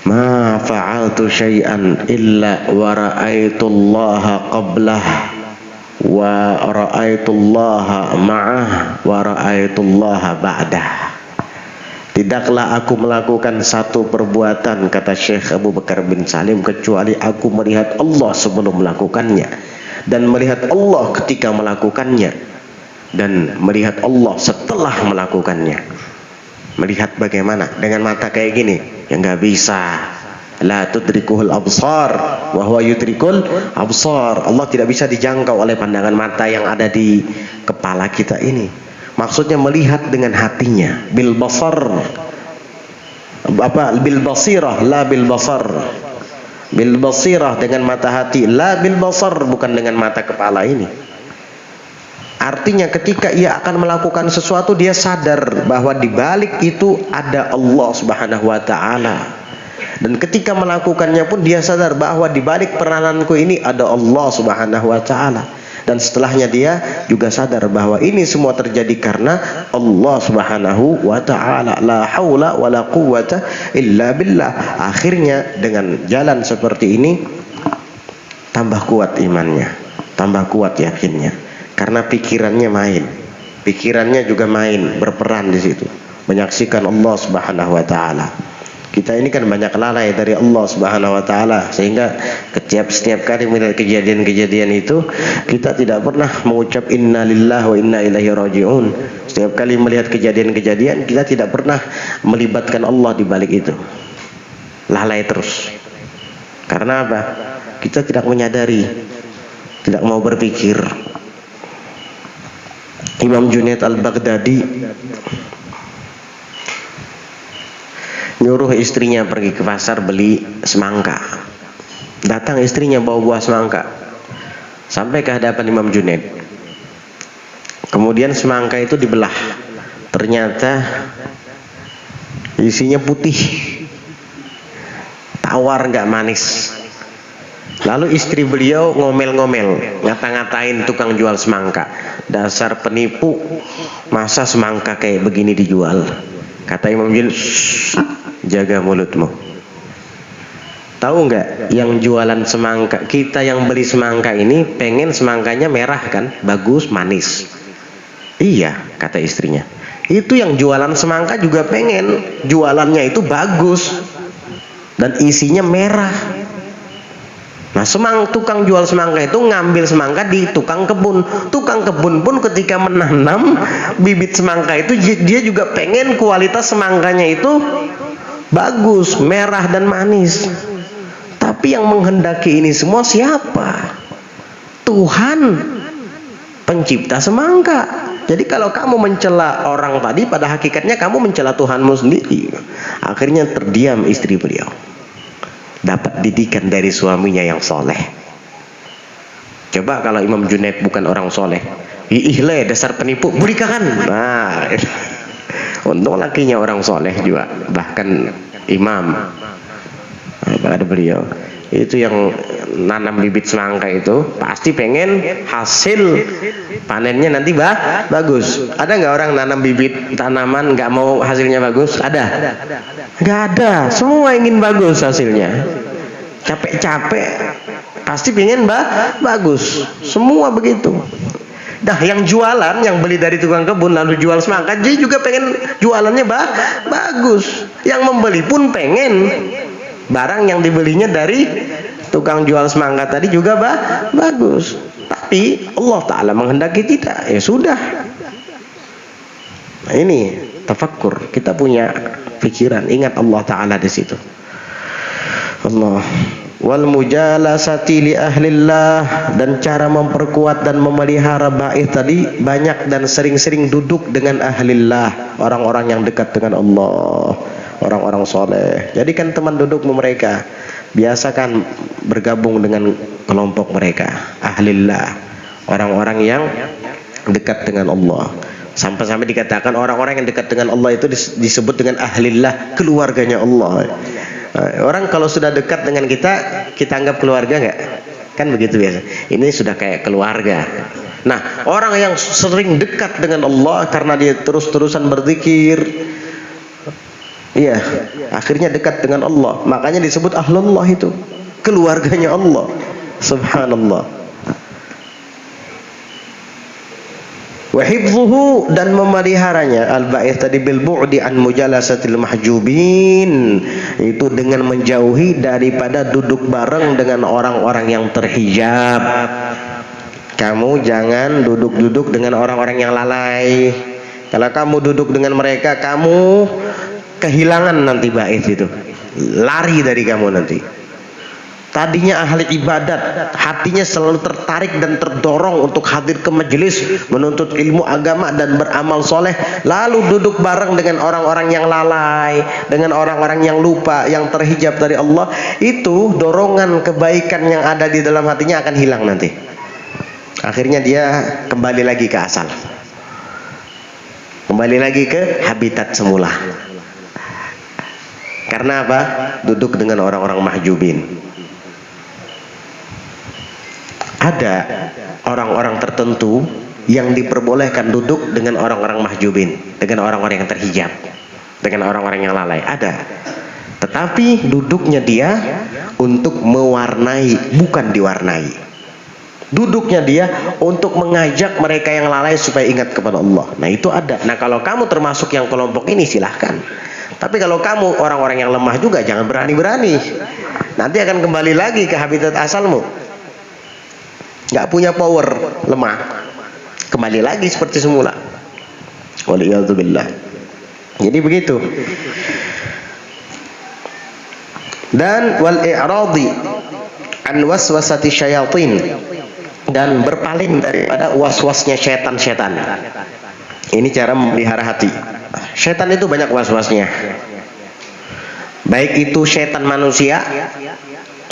ma fa'altu syai'an illa wa ra'aitullaha qablah wa ra'aitullaha ma'ah wa ra'aitullaha ba'dah. Tidaklah aku melakukan satu perbuatan, kata Syekh Abu Bakar bin Salim, kecuali aku melihat Allah sebelum melakukannya, dan melihat Allah ketika melakukannya, dan melihat Allah setelah melakukannya. Melihat bagaimana? Dengan mata kayak gini ya nggak bisa. La tudrikuhul absar wa huwa yudrikul absar. Allah tidak bisa dijangkau oleh pandangan mata yang ada di kepala kita ini. Maksudnya melihat dengan hatinya, bil basar. Bil basirah, la bil basar. Bil basirah, dengan mata hati, la bil basar, bukan dengan mata kepala ini. Artinya ketika ia akan melakukan sesuatu, dia sadar bahwa di balik itu ada Allah Subhanahu wa taala. Dan ketika melakukannya pun dia sadar bahwa di balik perananku ini ada Allah Subhanahu wa taala. Dan setelahnya dia juga sadar bahwa ini semua terjadi karena Allah Subhanahu wa taala. La haula wala quwwata illa billah. Akhirnya dengan jalan seperti ini tambah kuat imannya, tambah kuat yakinnya. Karena pikirannya main, pikirannya juga main, berperan di situ, menyaksikan Allah Subhanahu wa taala. Kita ini kan banyak lalai dari Allah Subhanahu wa taala, sehingga setiap kali melihat kejadian-kejadian itu, kita tidak pernah mengucap inna lillahi wa inna ilaihi raji'un. Setiap kali melihat kejadian-kejadian, kita tidak pernah melibatkan Allah di balik itu. Lalai terus. Karena apa? Kita tidak menyadari, tidak mau berpikir. Imam Junaid al-Baghdadi nyuruh istrinya pergi ke pasar beli semangka. Datang istrinya bawa buah semangka, sampai ke hadapan Imam Junaid. Kemudian semangka itu dibelah, ternyata isinya putih, tawar, nggak manis. Lalu istri beliau ngomel-ngomel, ngata-ngatain tukang jual semangka, dasar penipu, masa semangka kayak begini dijual. Kata Imam Junaid, jaga mulutmu. Tahu nggak, yang jualan semangka, kita yang beli semangka ini pengen semangkanya merah kan, bagus, manis. Iya, kata istrinya. Itu yang jualan semangka juga pengen jualannya itu bagus dan isinya merah. Nah, tukang jual semangka itu ngambil semangka di tukang kebun. Tukang kebun pun ketika menanam bibit semangka itu dia juga pengen kualitas semangkanya itu bagus, merah dan manis. Tapi yang menghendaki ini semua siapa? Tuhan, pencipta semangka. Jadi kalau kamu mencela orang tadi, pada hakikatnya kamu mencela Tuhanmu sendiri. Akhirnya terdiam istri beliau. Dapat didikan dari suaminya yang soleh. Coba kalau Imam Junaid bukan orang soleh, ihle dasar penipu, burikan. Nah, untung lakinya orang soleh juga, bahkan imam. Ada beliau itu yang nanam bibit semangka itu pasti pengen hasil panennya nanti bagus. Ada nggak orang nanam bibit tanaman nggak mau hasilnya bagus? Ada? Nggak ada. Semua ingin bagus hasilnya. Capek-capek pasti pengen bagus. Semua begitu. Dah yang jualan, yang beli dari tukang kebun lalu jual semangka, dia juga pengen jualannya bagus. Yang membeli pun pengen barang yang dibelinya dari tukang jual semangka tadi juga bagus. Tapi Allah Ta'ala menghendaki tidak, ya sudah. Nah, ini tafakkur, kita punya pikiran, ingat Allah Ta'ala di situ. Allah wal mujalasati li ahlillah, dan cara memperkuat dan memelihara bait tadi banyak dan sering-sering duduk dengan ahlillah, orang-orang yang dekat dengan Allah, orang-orang soleh. Jadikan teman dudukmu mereka, biasakan bergabung dengan kelompok mereka, ahlillah, orang-orang yang dekat dengan Allah. Sampai-sampai dikatakan orang-orang yang dekat dengan Allah itu disebut dengan ahlillah, keluarganya Allah. Orang kalau sudah dekat dengan kita anggap keluarga nggak? Kan begitu biasa. Ini sudah kayak keluarga. Nah, orang yang sering dekat dengan Allah karena dia terus-terusan berzikir, iya, akhirnya dekat dengan Allah. Makanya disebut ahlullah, itu keluarganya Allah. Subhanallah. Wa hifdhuhu, dan memeliharanya al-ba'ith tadi bil bu'di an mujalasatil mahjubin, itu dengan menjauhi daripada duduk bareng dengan orang-orang yang terhijab. Kamu jangan duduk-duduk dengan orang-orang yang lalai. Kalau kamu duduk dengan mereka, kamu kehilangan nanti ba'ith itu, lari dari kamu nanti. Tadinya ahli ibadat, hatinya selalu tertarik dan terdorong untuk hadir ke majelis, menuntut ilmu agama dan beramal soleh, lalu duduk bareng dengan orang-orang yang lalai, dengan orang-orang yang lupa, yang terhijab dari Allah, itu dorongan kebaikan yang ada di dalam hatinya akan hilang nanti. Akhirnya dia kembali lagi ke asal, kembali lagi ke habitat semula. Karena apa? Duduk dengan orang-orang mahjubin. Ada orang-orang tertentu yang diperbolehkan duduk dengan orang-orang mahjubin, dengan orang-orang yang terhijab, dengan orang-orang yang lalai. Ada. Tetapi duduknya dia untuk mewarnai, bukan diwarnai. Duduknya dia untuk mengajak mereka yang lalai supaya ingat kepada Allah. Nah, itu ada. Nah, kalau kamu termasuk yang kelompok ini, silahkan. Tapi kalau kamu orang-orang yang lemah juga, jangan berani-berani. Nanti akan kembali lagi ke habitat asalmu. Nggak punya power, lemah, kembali lagi seperti semula. Waliyadzubillah. Jadi begitu. Dan wal i'radi an waswasati syayatin, dan berpaling daripada waswasnya setan-setan. Ini cara memelihara hati. Setan itu banyak waswasnya, baik itu setan manusia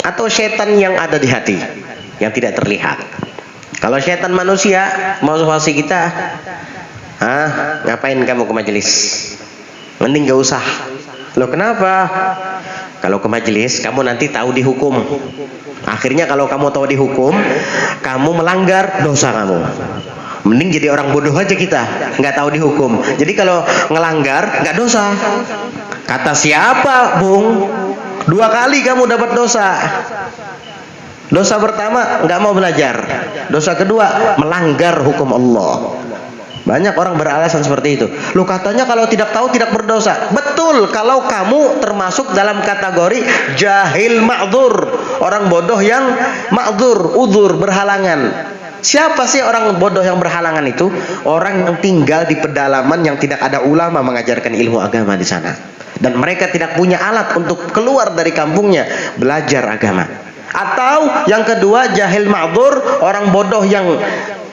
atau setan yang ada di hati, yang tidak terlihat. Kalau setan manusia mau waswasi kita, ngapain kamu ke majelis? Mending gak usah. Loh, kenapa? Kalau ke majelis kamu nanti tahu dihukum. Akhirnya kalau kamu tahu dihukum, kamu melanggar, dosa kamu. Mending jadi orang bodoh aja kita, nggak tahu dihukum. Jadi kalau ngelanggar nggak dosa. Kata siapa, Bung? 2 kali kamu dapat dosa. Dosa pertama nggak mau belajar, dosa kedua melanggar hukum Allah. Banyak orang beralasan seperti itu. Lu katanya kalau tidak tahu tidak berdosa. Betul, kalau kamu termasuk dalam kategori jahil ma'dzur, orang bodoh yang ma'dzur, udzur, berhalangan. Siapa sih orang bodoh yang berhalangan itu? Orang yang tinggal di pedalaman yang tidak ada ulama mengajarkan ilmu agama di sana. Dan mereka tidak punya alat untuk keluar dari kampungnya belajar agama. Atau yang kedua, jahil ma'dzur, orang bodoh yang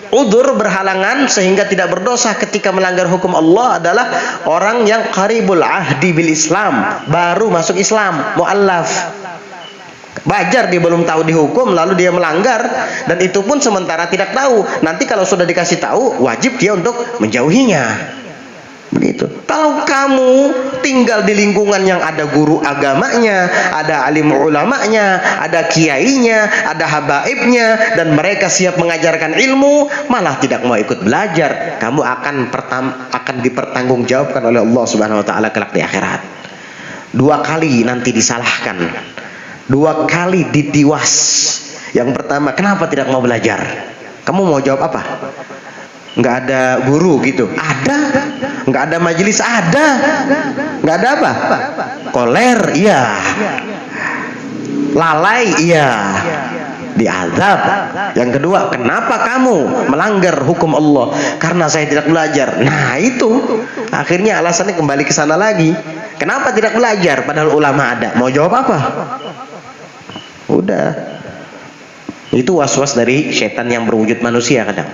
udzur, berhalangan sehingga tidak berdosa ketika melanggar hukum Allah adalah orang yang qaribul ahdi bil Islam, baru masuk Islam, mu'allaf. Wajar dia belum tahu dihukum lalu dia melanggar, dan itu pun sementara tidak tahu. Nanti kalau sudah dikasih tahu wajib dia untuk menjauhinya. Begitu. Kalau kamu tinggal di lingkungan yang ada guru agamanya, ada alim ulamanya, ada kiainya, ada habaibnya, dan mereka siap mengajarkan ilmu, malah tidak mau ikut belajar, kamu akan dipertanggungjawabkan oleh Allah Subhanahu wa taala kelak di akhirat. 2 kali nanti disalahkan, 2 kali ditiwas. Yang pertama, kenapa tidak mau belajar? Kamu mau jawab apa? Nggak ada guru gitu? Ada. Nggak ada majelis? Ada. Nggak ada apa? Koler? Iya. Lalai? Iya. Diazab. Yang kedua, kenapa kamu melanggar hukum Allah? Karena saya tidak belajar. Nah itu akhirnya alasannya kembali ke sana lagi. Kenapa tidak belajar padahal ulama ada? Mau jawab apa? Udah. Itu was-was dari setan yang berwujud manusia kadang.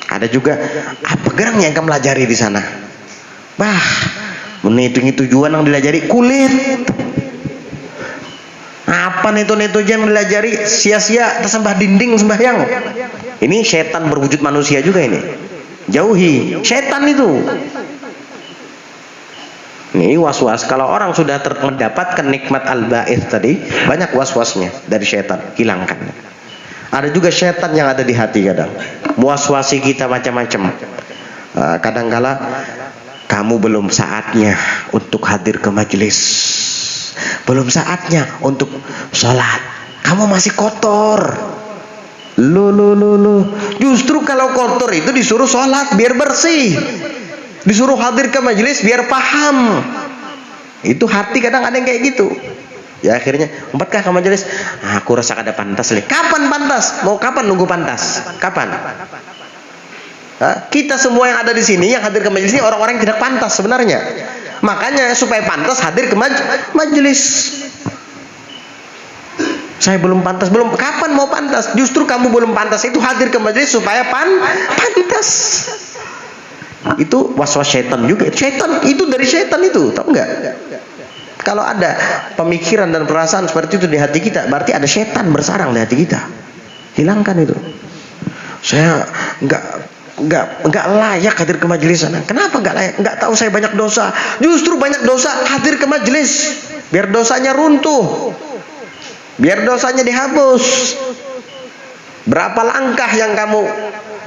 Ada juga, apa gerangnya yang kamu pelajari di sana? Bah, menitung tujuan yang dilajari kulit. Apa itu yang dilajari? Sia-sia tersembah dinding sembahyang. Ini setan berwujud manusia juga ini. Jauhi setan itu. Ini was-was. Kalau orang sudah mendapatkan nikmat al-ba'ith tadi, banyak was-wasnya dari setan, hilangkan. Ada juga setan yang ada di hati kadang, was-wasi kita macam-macam. Kadangkala kamu belum saatnya untuk hadir ke majelis, belum saatnya untuk sholat, kamu masih kotor. Loh. Justru kalau kotor itu disuruh sholat biar bersih, disuruh hadir ke majelis biar paham. Itu hati kadang ada yang kayak gitu. Ya akhirnya, umpatkah ke majelis? Aku rasa ada pantas. Kapan pantas? Mau kapan nunggu pantas? Kapan? Kita semua yang ada di sini, yang hadir ke majelis ini orang-orang yang tidak pantas sebenarnya. Makanya supaya pantas hadir ke majelis. Saya belum pantas, belum. Kapan mau pantas? Justru kamu belum pantas itu hadir ke majelis supaya pantas. Itu was-was setan juga. Setan itu dari setan itu, tahu nggak? Kalau ada pemikiran dan perasaan seperti itu di hati kita, berarti ada setan bersarang di hati kita. Hilangkan itu. Saya nggak layak hadir ke majelis sana. Kenapa nggak layak? Nggak tahu saya banyak dosa. Justru banyak dosa hadir ke majelis, biar dosanya runtuh, biar dosanya dihapus. Berapa langkah yang kamu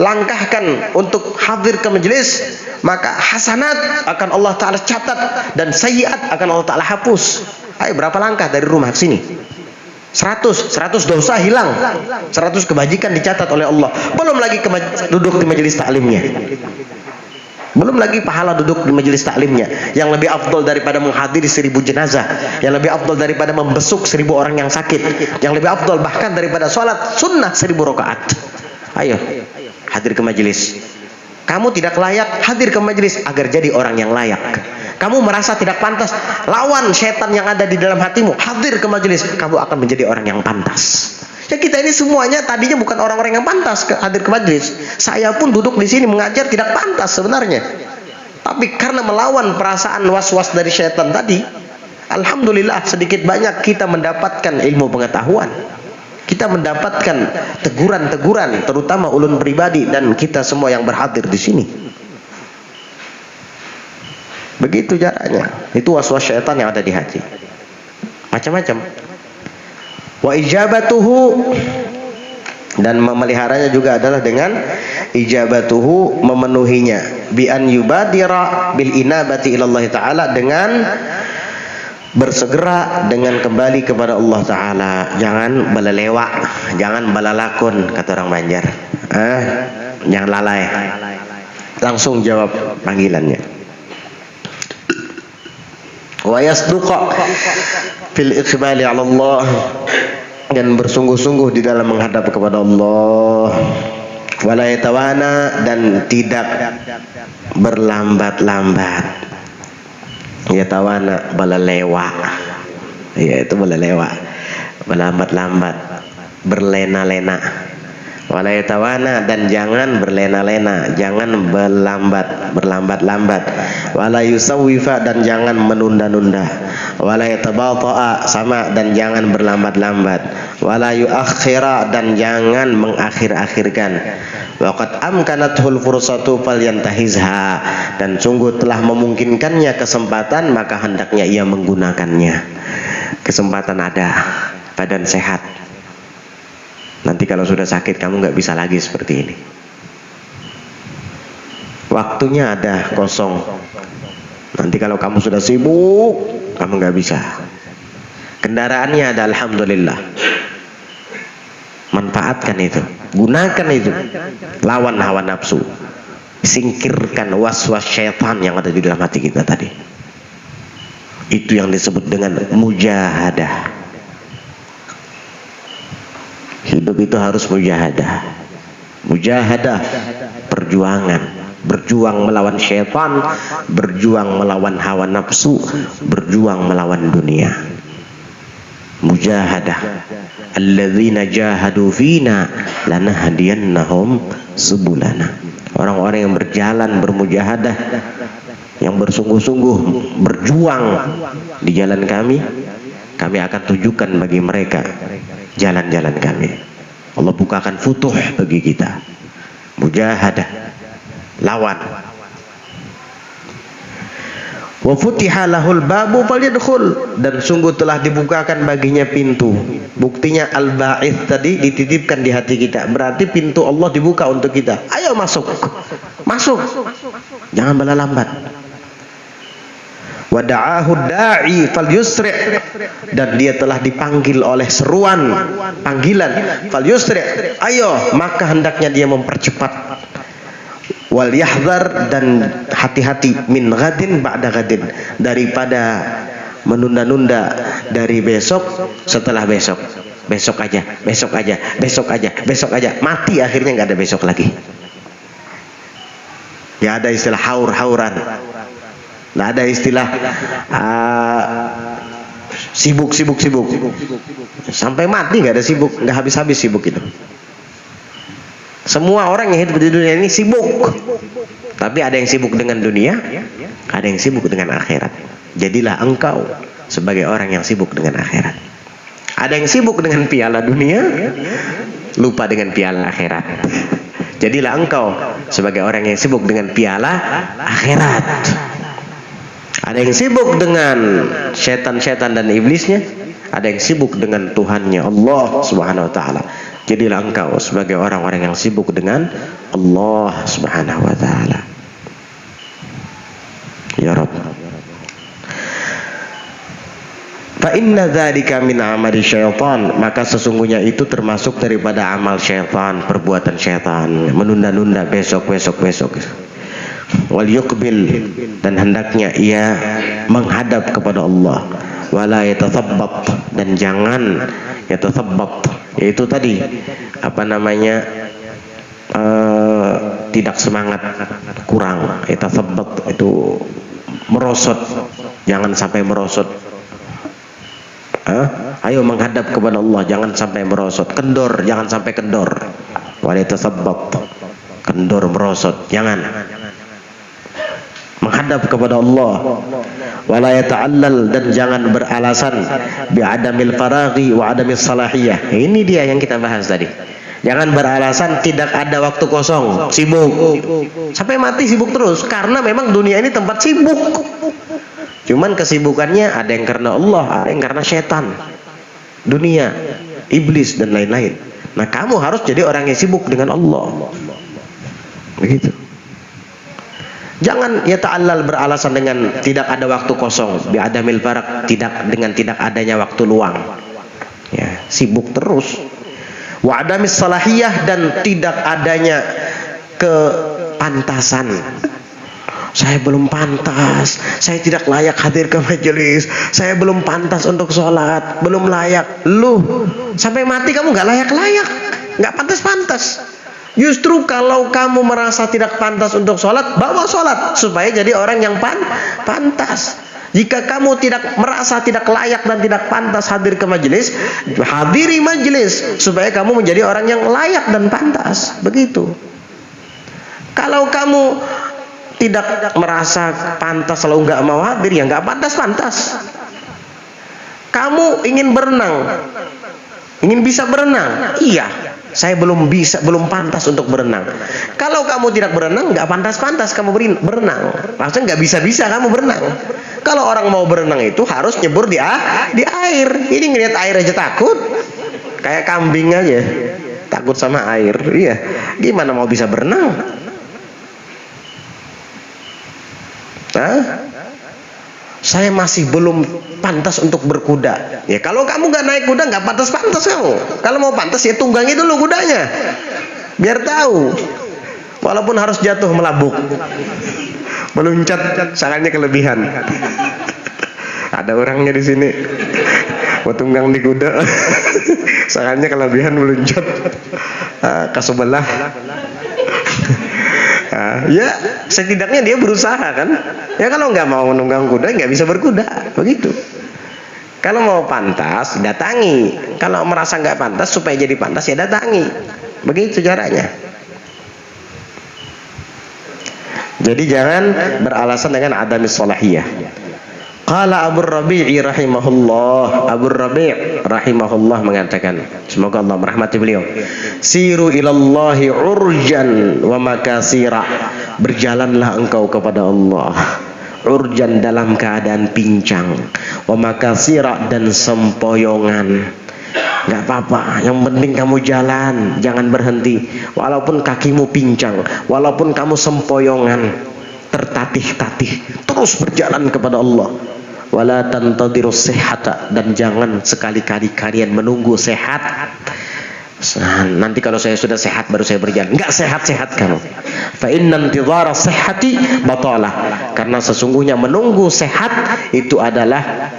langkahkan untuk hadir ke majelis, maka hasanat akan Allah Ta'ala catat dan sayyiat akan Allah Ta'ala hapus. Ayo, berapa langkah dari rumah ke sini? 100 dosa hilang, 100 kebajikan dicatat oleh Allah. Belum lagi duduk di majelis taklimnya, belum lagi pahala duduk di majelis taklimnya yang lebih afdol daripada menghadiri 1000 jenazah, yang lebih afdol daripada membesuk 1000 orang yang sakit, yang lebih afdol bahkan daripada sholat sunnah 1000 rakaat. Ayo hadir ke majelis. Kamu tidak layak, hadir ke majelis agar jadi orang yang layak. Kamu merasa tidak pantas, lawan setan yang ada di dalam hatimu, hadir ke majelis, kamu akan menjadi orang yang pantas. Ya kita ini semuanya tadinya bukan orang-orang yang pantas hadir ke majelis. Saya pun duduk di sini mengajar tidak pantas sebenarnya. Tapi karena melawan perasaan was-was dari setan tadi, alhamdulillah sedikit banyak kita mendapatkan ilmu pengetahuan. Kita mendapatkan teguran-teguran, terutama ulun pribadi dan kita semua yang berhadir di sini. Begitu caranya. Itu was-was syaitan yang ada di hati. Macam-macam. Wa ijabatuhu, dan memeliharanya juga adalah dengan ijabatuhu, memenuhinya, bi an yubadira bil inabati ilallah ta'ala, dengan bersegera dengan kembali kepada Allah Ta'ala. Jangan balalewa, jangan balalakun, kata orang Banjar. Jangan lalai, langsung jawab panggilannya. Wa yasduqa fil iqbali ala Allah, dan bersungguh-sungguh di dalam menghadap kepada Allah. Wala yatawana, dan tidak berlambat-lambat. Yatawana balalewa, ya itu balalewa, berlambat-lambat, berlena-lena. Wala yatawana, dan jangan berlena-lena, jangan berlambat-lambat. Wala yusawwifa, dan jangan menunda-nunda. Wala yatabata'a, sama, dan jangan berlambat-lambat. Wala yuakhira, dan jangan mengakhir-akhirkan. Waqad amkanathul fursatu falyantahizha, dan sungguh telah memungkinkannya kesempatan, maka hendaknya ia menggunakannya. Kesempatan ada, badan sehat. Nanti kalau sudah sakit kamu nggak bisa lagi seperti ini. Waktunya ada kosong. Nanti kalau kamu sudah sibuk, kamu nggak bisa. Kendaraannya ada, alhamdulillah. Manfaatkan itu, gunakan itu. Lawan hawa nafsu. Singkirkan was-was syaitan yang ada di dalam hati kita tadi. Itu yang disebut dengan mujahadah. Hidup itu harus mujahadah. Mujahadah, perjuangan, berjuang melawan syaitan, berjuang melawan hawa nafsu, berjuang melawan dunia. Mujahadah. Alladzina jahadu fina lanahdiyannahum subulana. Orang-orang yang berjalan bermujahadah, yang bersungguh-sungguh berjuang di jalan kami akan tunjukkan bagi mereka jalan-jalan kami. Allah bukakan futuh bagi kita. Mujahadah, lawan. Wa futiha lahul babu falyadkhul, dan sungguh telah dibukakan baginya pintu. Buktinya al-ba'its tadi dititipkan di hati kita, berarti pintu Allah dibuka untuk kita. Ayo masuk. Masuk. Jangan berlambat. Wada'ahu da'i falyusri', dan dia telah dipanggil oleh seruan, panggilan, falyusri', ayo, maka hendaknya dia mempercepat. Wal yahdhar, dan hati-hati, min ghadin ba'da ghadin, daripada menunda-nunda dari besok setelah besok. Besok aja, besok aja, besok aja, besok aja, mati akhirnya nggak ada besok lagi. Ya ada istilah haur-hauran. Nggak ada istilah sibuk. Sampai mati nggak ada sibuk, nggak habis-habis sibuk itu. Semua orang yang hidup di dunia ini sibuk, tapi ada yang sibuk dengan dunia, ada yang sibuk dengan akhirat. Jadilah engkau sebagai orang yang sibuk dengan akhirat. Ada yang sibuk dengan piala dunia, lupa dengan piala akhirat. Jadilah engkau sebagai orang yang sibuk dengan piala akhirat. Ada yang sibuk dengan setan-setan dan iblisnya, ada yang sibuk dengan Tuhannya Allah Subhanahu wa taala. Jadilah engkau sebagai orang-orang yang sibuk dengan Allah Subhanahu wa taala. Ya Rabb. Fa inna dzalika min amali syaitan, maka sesungguhnya itu termasuk daripada amal syaitan, perbuatan syaitan, menunda-nunda besok. Wal yuqbil, dan hendaknya ia menghadap kepada Allah. Wala yatathabbat, dan jangan yatathabbat, yaitu tadi tidak semangat, kurang. Yatathabbat itu merosot, jangan sampai merosot. Ayo menghadap kepada Allah, jangan sampai merosot. Kendor, jangan sampai kendor. Wala yatathabbat, kendor, merosot, jangan. Menghadap kepada Allah. Wala yata'allal, dan jangan beralasan bi'adamil faraghi wa adamis salahiyah. Ini dia yang kita bahas tadi. Jangan beralasan tidak ada waktu kosong, sibuk. Sampai mati sibuk terus, karena memang dunia ini tempat sibuk. Cuman kesibukannya ada yang karena Allah, ada yang karena setan, dunia, iblis, dan lain-lain. Nah, kamu harus jadi orang yang sibuk dengan Allah. Begitu. Jangan ta'allal, beralasan dengan tidak ada waktu kosong, bi'adamil farak, dengan tidak adanya waktu luang. Ya, sibuk terus. Wa adamis salahiyah, dan tidak adanya kepantasan. Saya belum pantas, saya tidak layak hadir ke majelis, saya belum pantas untuk sholat, belum layak. Lu sampai mati kamu nggak layak-layak, nggak pantas-pantas. Justru kalau kamu merasa tidak pantas untuk sholat, bawa sholat supaya jadi orang yang pantas. Jika kamu merasa tidak layak dan tidak pantas hadir ke majelis, hadiri majelis supaya kamu menjadi orang yang layak dan pantas. Begitu. Kalau kamu tidak merasa pantas lalu nggak mau hadir, ya nggak pantas-pantas. Kamu ingin berenang, ingin bisa berenang, iya, saya belum pantas untuk berenang. Kalau kamu tidak berenang, nggak pantas-pantas kamu berenang. Maksudnya nggak bisa kamu berenang. Kalau orang mau berenang itu harus nyebur di air. Ini ngeliat air aja takut, kayak kambing aja takut sama air. Iya, gimana mau bisa berenang? Saya masih belum pantas untuk berkuda. Ya kalau kamu nggak naik kuda nggak pantas-pantas kamu. Kalau mau pantas ya tunggangi dulu kudanya, biar tahu. Walaupun harus jatuh melabuk, meluncat, sangatnya kelebihan. Ada orangnya di sini, mau tunggang di kuda, sangatnya kelebihan meluncat ke sebelah. Ya setidaknya dia berusaha kan. Ya kalau nggak mau menunggang kuda nggak bisa berkuda, begitu. Kalau mau pantas datangi, kalau merasa nggak pantas supaya jadi pantas ya datangi, begitu caranya. Jadi jangan beralasan dengan adamis salahiyah. Qala Abu Rabi'i rahimahullah, Abu Rabi' rahimahullah mengatakan, semoga Allah merahmati beliau, siru ilallahi urjan wa makasira, berjalanlah engkau kepada Allah urjan dalam keadaan pincang, wa makasira dan sempoyongan. Nggak apa-apa, yang penting kamu jalan, jangan berhenti, walaupun kakimu pincang, walaupun kamu sempoyongan, tertatih-tatih, terus berjalan kepada Allah. Wala tantadirus sihhata, dan jangan sekali-kali kalian menunggu sehat. Nanti kalau saya sudah sehat baru saya berjalan. Enggak sehat-sehat kamu. Fa inna intidhara sihhati batalah, karena sesungguhnya menunggu sehat itu adalah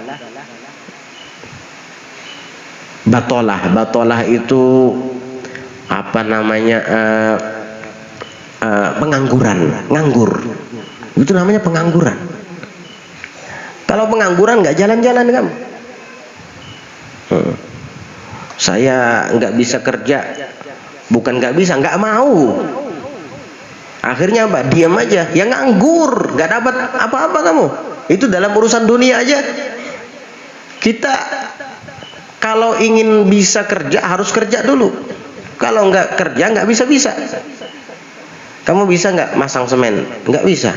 batalah. Batalah itu apa namanya? Pengangguran, nganggur. Itu namanya pengangguran. Kalau pengangguran nggak jalan-jalan kamu. Saya nggak bisa kerja, bukan nggak bisa, nggak mau. Akhirnya apa? Diam aja, ya nganggur, nggak dapat apa-apa kamu. Itu dalam urusan dunia aja. Kita kalau ingin bisa kerja harus kerja dulu. Kalau nggak kerja nggak bisa. Kamu bisa nggak masang semen? Nggak bisa.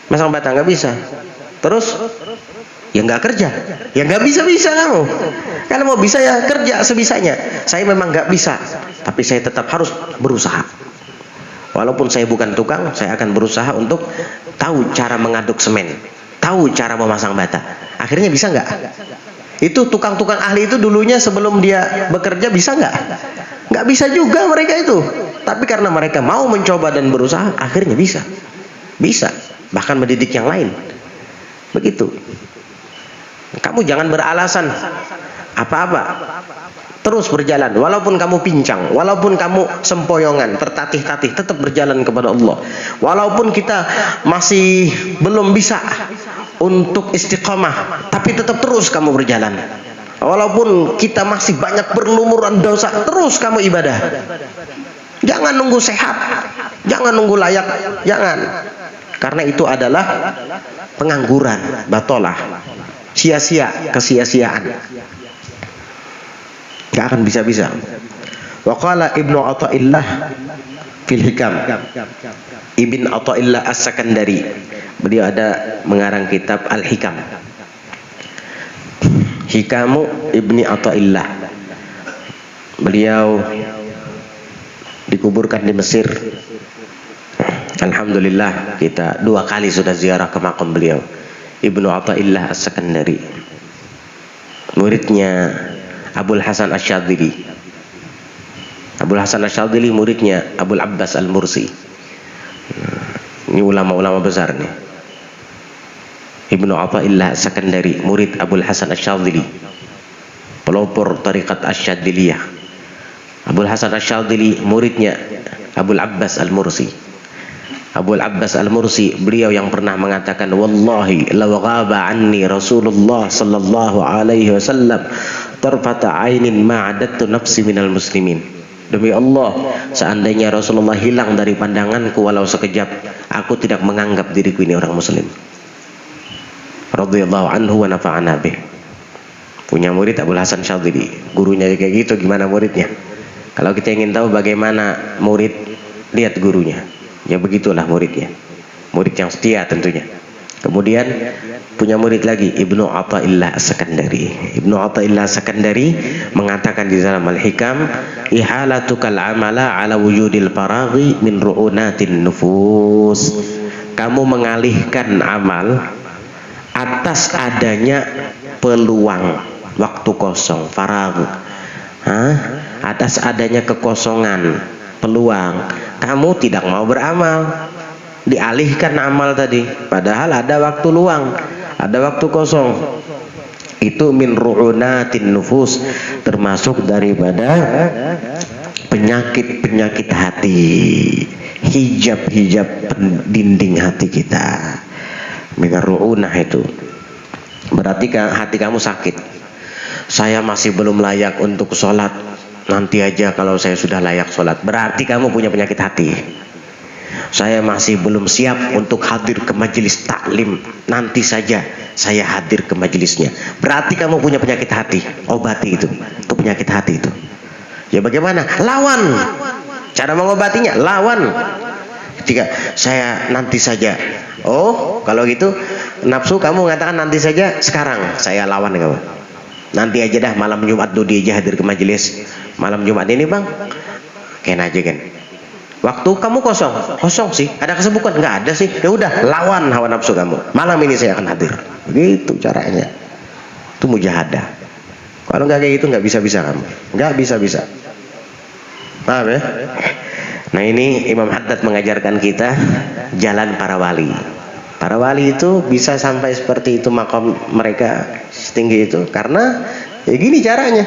Masang bata nggak bisa. Terus ya nggak kerja, ya nggak bisa kamu. Kalau mau bisa ya kerja sebisanya. Saya memang nggak bisa, tapi saya tetap harus berusaha. Walaupun saya bukan tukang, saya akan berusaha untuk tahu cara mengaduk semen, tahu cara memasang bata. Akhirnya bisa nggak? Itu tukang-tukang ahli itu dulunya sebelum dia bekerja bisa nggak? Nggak bisa juga mereka itu. Tapi karena mereka mau mencoba dan berusaha, akhirnya bisa. Bahkan mendidik yang lain. Begitu. Kamu jangan beralasan apa-apa, terus berjalan walaupun kamu pincang, walaupun kamu sempoyongan, tertatih-tatih, tetap berjalan kepada Allah. Walaupun kita masih belum bisa untuk istiqamah, tapi tetap terus kamu berjalan. Walaupun kita masih banyak berlumuran dosa, terus kamu ibadah. Jangan nunggu sehat, jangan nunggu layak, jangan. Karena itu adalah pengangguran, batalah, sia-sia, kesia-siaan. Gak akan bisa-bisa. Wa qala Ibnu Athaillah fil Hikam. Ibn Athaillah As-Sakandari, beliau ada mengarang kitab Al-Hikam. Hikamu Ibni Athaillah. Beliau dikuburkan di Mesir. Alhamdulillah kita 2 kali sudah ziarah ke makam beliau. Ibnu Athaillah As-Sakandari, muridnya Abul Hasan Asy-Syadzili. Abul Hasan Asy-Syadzili muridnya Abul Abbas Al-Mursi. Ini ulama-ulama besar nih. Ibnu Athaillah As-Sakandari, murid Abul Hasan Asy-Syadzili, pelopor tarikat Asy-Syadziliyah. Abul Hasan Asy-Syadzili muridnya Abul Abbas Al-Mursi. Abul Abbas Al-Mursi, beliau yang pernah mengatakan, wallahi law ghaba anni Rasulullah sallallahu alaihi wasallam tarfata ainin ma'adattu nafsi minal muslimin. Demi Allah, seandainya Rasulullah hilang dari pandanganku walau sekejap, aku tidak menganggap diriku ini orang muslim. Radhiyallahu anhu wa nafa'ana bih. Punya murid Abul Hasan Syadzili, gurunya kayak gitu. Gimana muridnya? Kalau kita ingin tahu bagaimana murid, lihat gurunya. Ya begitulah muridnya, murid yang setia tentunya. Kemudian punya murid lagi, Ibnu Athaillah As-Sakandari. Ibnu Athaillah As-Sakandari mengatakan di dalam Al-Hikam, ihalatukal amala ala wujudil faraghi min ru'unatin nufus. Kamu mengalihkan amal atas adanya peluang waktu kosong, faragh. Atas adanya kekosongan, peluang, kamu tidak mau beramal, dialihkan amal tadi, padahal ada waktu luang, ada waktu kosong. Itu min ru'unatin nufus, termasuk daripada penyakit-penyakit hati, hijab-hijab dinding hati kita. Min ru'unah itu berarti hati kamu sakit. Saya masih belum layak untuk sholat, nanti aja kalau saya sudah layak sholat. Berarti kamu punya penyakit hati. Saya masih belum siap untuk hadir ke majelis taklim, nanti saja saya hadir ke majelisnya. Berarti kamu punya penyakit hati. Obati itu penyakit hati itu. Ya bagaimana? Lawan. Cara mengobatinya, lawan. Ketika saya nanti saja, oh kalau gitu nafsu kamu mengatakan nanti saja, sekarang saya lawan kamu. Nanti aja dah, malam Jumat dulu dia aja hadir ke majelis. Malam Jumat ini bang, ken aja kan. Waktu kamu kosong sih. Ada kesibukan? Nggak ada sih. Ya udah, lawan hawa nafsu kamu. Malam ini saya akan hadir. Begitu caranya. Itu mujahadah. Kalau nggak kayak gitu nggak bisa kamu. Nggak bisa. Paham ya? Nah ini Imam Haddad mengajarkan kita jalan para wali. Para wali itu bisa sampai seperti itu makam mereka setinggi itu karena ya gini caranya,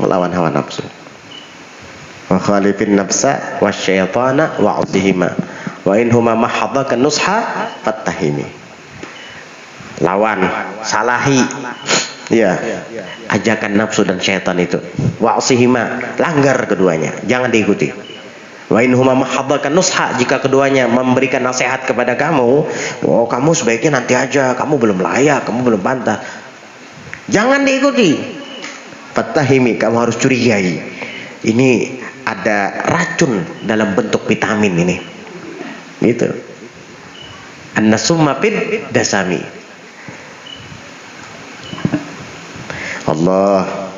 melawan hawa nafsu. Wa khalifin nafsa wasyaitana wa'udhihima wa inhuma mahadaka nusha fattahimi. Lawan, salahi, ya, ajakan nafsu dan syaitan itu. Wa'udhihima, langgar keduanya, jangan diikuti. Wa in huma mahadaka nusha, jika keduanya memberikan nasihat kepada kamu, oh kamu sebaiknya nanti aja, kamu belum layak, kamu belum pantas, jangan diikuti. Fattahimi, kamu harus curigai, ini ada racun dalam bentuk vitamin ini, gitu. An-nasumma fid dasami. Allah.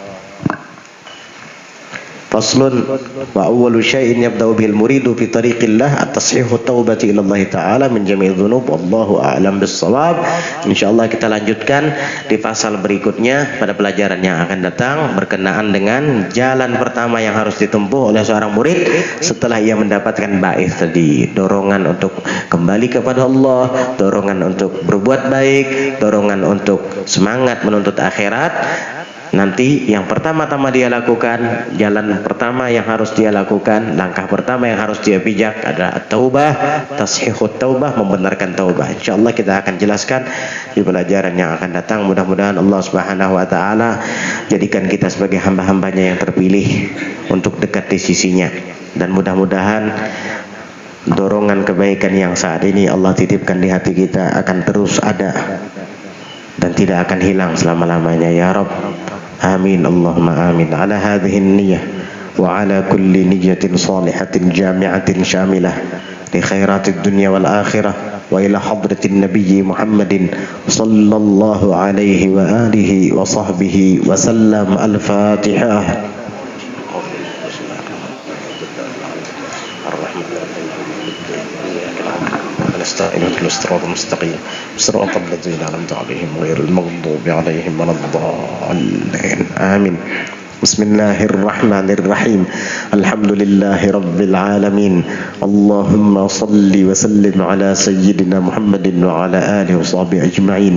Faslun wa awwalu syai'in yabda'u bihil muridu fi tariqillah at-tashihu taubati ila Allah taala min jami'i dzunub. Wallahu a'lam bis-shawab. Insyaallah kita lanjutkan di pasal berikutnya pada pelajaran yang akan datang berkenaan dengan jalan pertama yang harus ditempuh oleh seorang murid setelah ia mendapatkan ba'its tadi, dorongan untuk kembali kepada Allah, dorongan untuk berbuat baik, dorongan untuk semangat menuntut akhirat. Nanti yang pertama-tama dia lakukan, jalan pertama yang harus dia lakukan, langkah pertama yang harus dia pijak adalah taubah, tashihut taubah, membenarkan taubah. Insyaallah kita akan jelaskan di pelajaran yang akan datang. Mudah-mudahan Allah Subhanahu wa taala jadikan kita sebagai hamba-hambanya yang terpilih untuk dekat di sisinya, dan mudah-mudahan dorongan kebaikan yang saat ini Allah titipkan di hati kita akan terus ada dan tidak akan hilang selama-lamanya ya Rabb. Amin Allahumma amin. Ala hadhihi niyyah wa ala kulli niyyatin salihatin jami'atin syamilah li khairatid dunya wal akhirah wa ila hadratin nabiyyi Muhammadin sallallahu alaihi wa alihi wa sahbihi wa sallam. Al-Fatihah. نستعين الصراط المستقيم صراط الذين أنعمت عليهم غير المغضوب عليهم ولا الضالين آمين. Bismillahirrahmanirrahim. Alhamdulillahirabbil alamin. Allahumma salli wa sallim ala sayyidina Muhammadin wa ala alihi wa sahbihi ajma'in.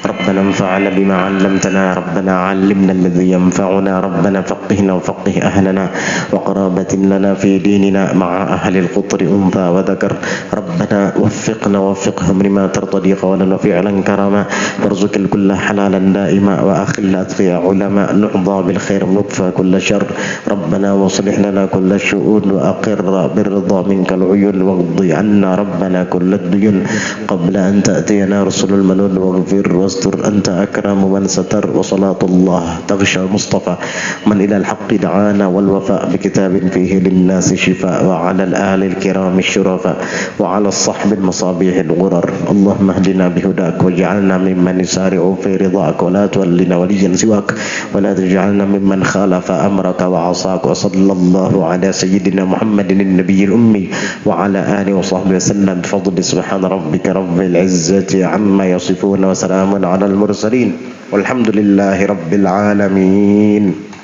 Rabbana anfa'na bima 'allamtana, Rabbana 'allimna alladhi yanfa'una, Rabbana faqihna wa faqih ahlana wa qarabatin lana fi dinina ma'a ahli al-qutri untha wa dhakar. Rabbana waffiqna waffiqhum lima tartadi qawlan wa fi'lan karama warzuqil kulla halalan daima wa akhil atqiya ulama nuhdha bil khair كل شر. ربنا واصلح لنا كل الشؤون وأقر بالرضا منك العيون واقض عنا ربنا كل الديون قبل أن تأتينا رسل المنون واغفر واستر أنت أكرم من ستر. وصلاة الله تغشى المصطفى من إلى الحق دعانا والوفاء بكتاب فيه للناس شفاء وعلى الآل الكرام الشرفاء وعلى الصحب المصابيح الغرر. اللهم اهدنا بهداك واجعلنا ممن يسارع في رضاك ولا تولنا وليا سواك ولا تجعلنا ممن خالف أمرك وعصاك. وصلى الله على سيدنا محمد النبي الأمي وعلى آله وصحبه وسلم بفضل سبحان ربك رب العزة عما يصفون وسلام على المرسلين والحمد لله رب العالمين.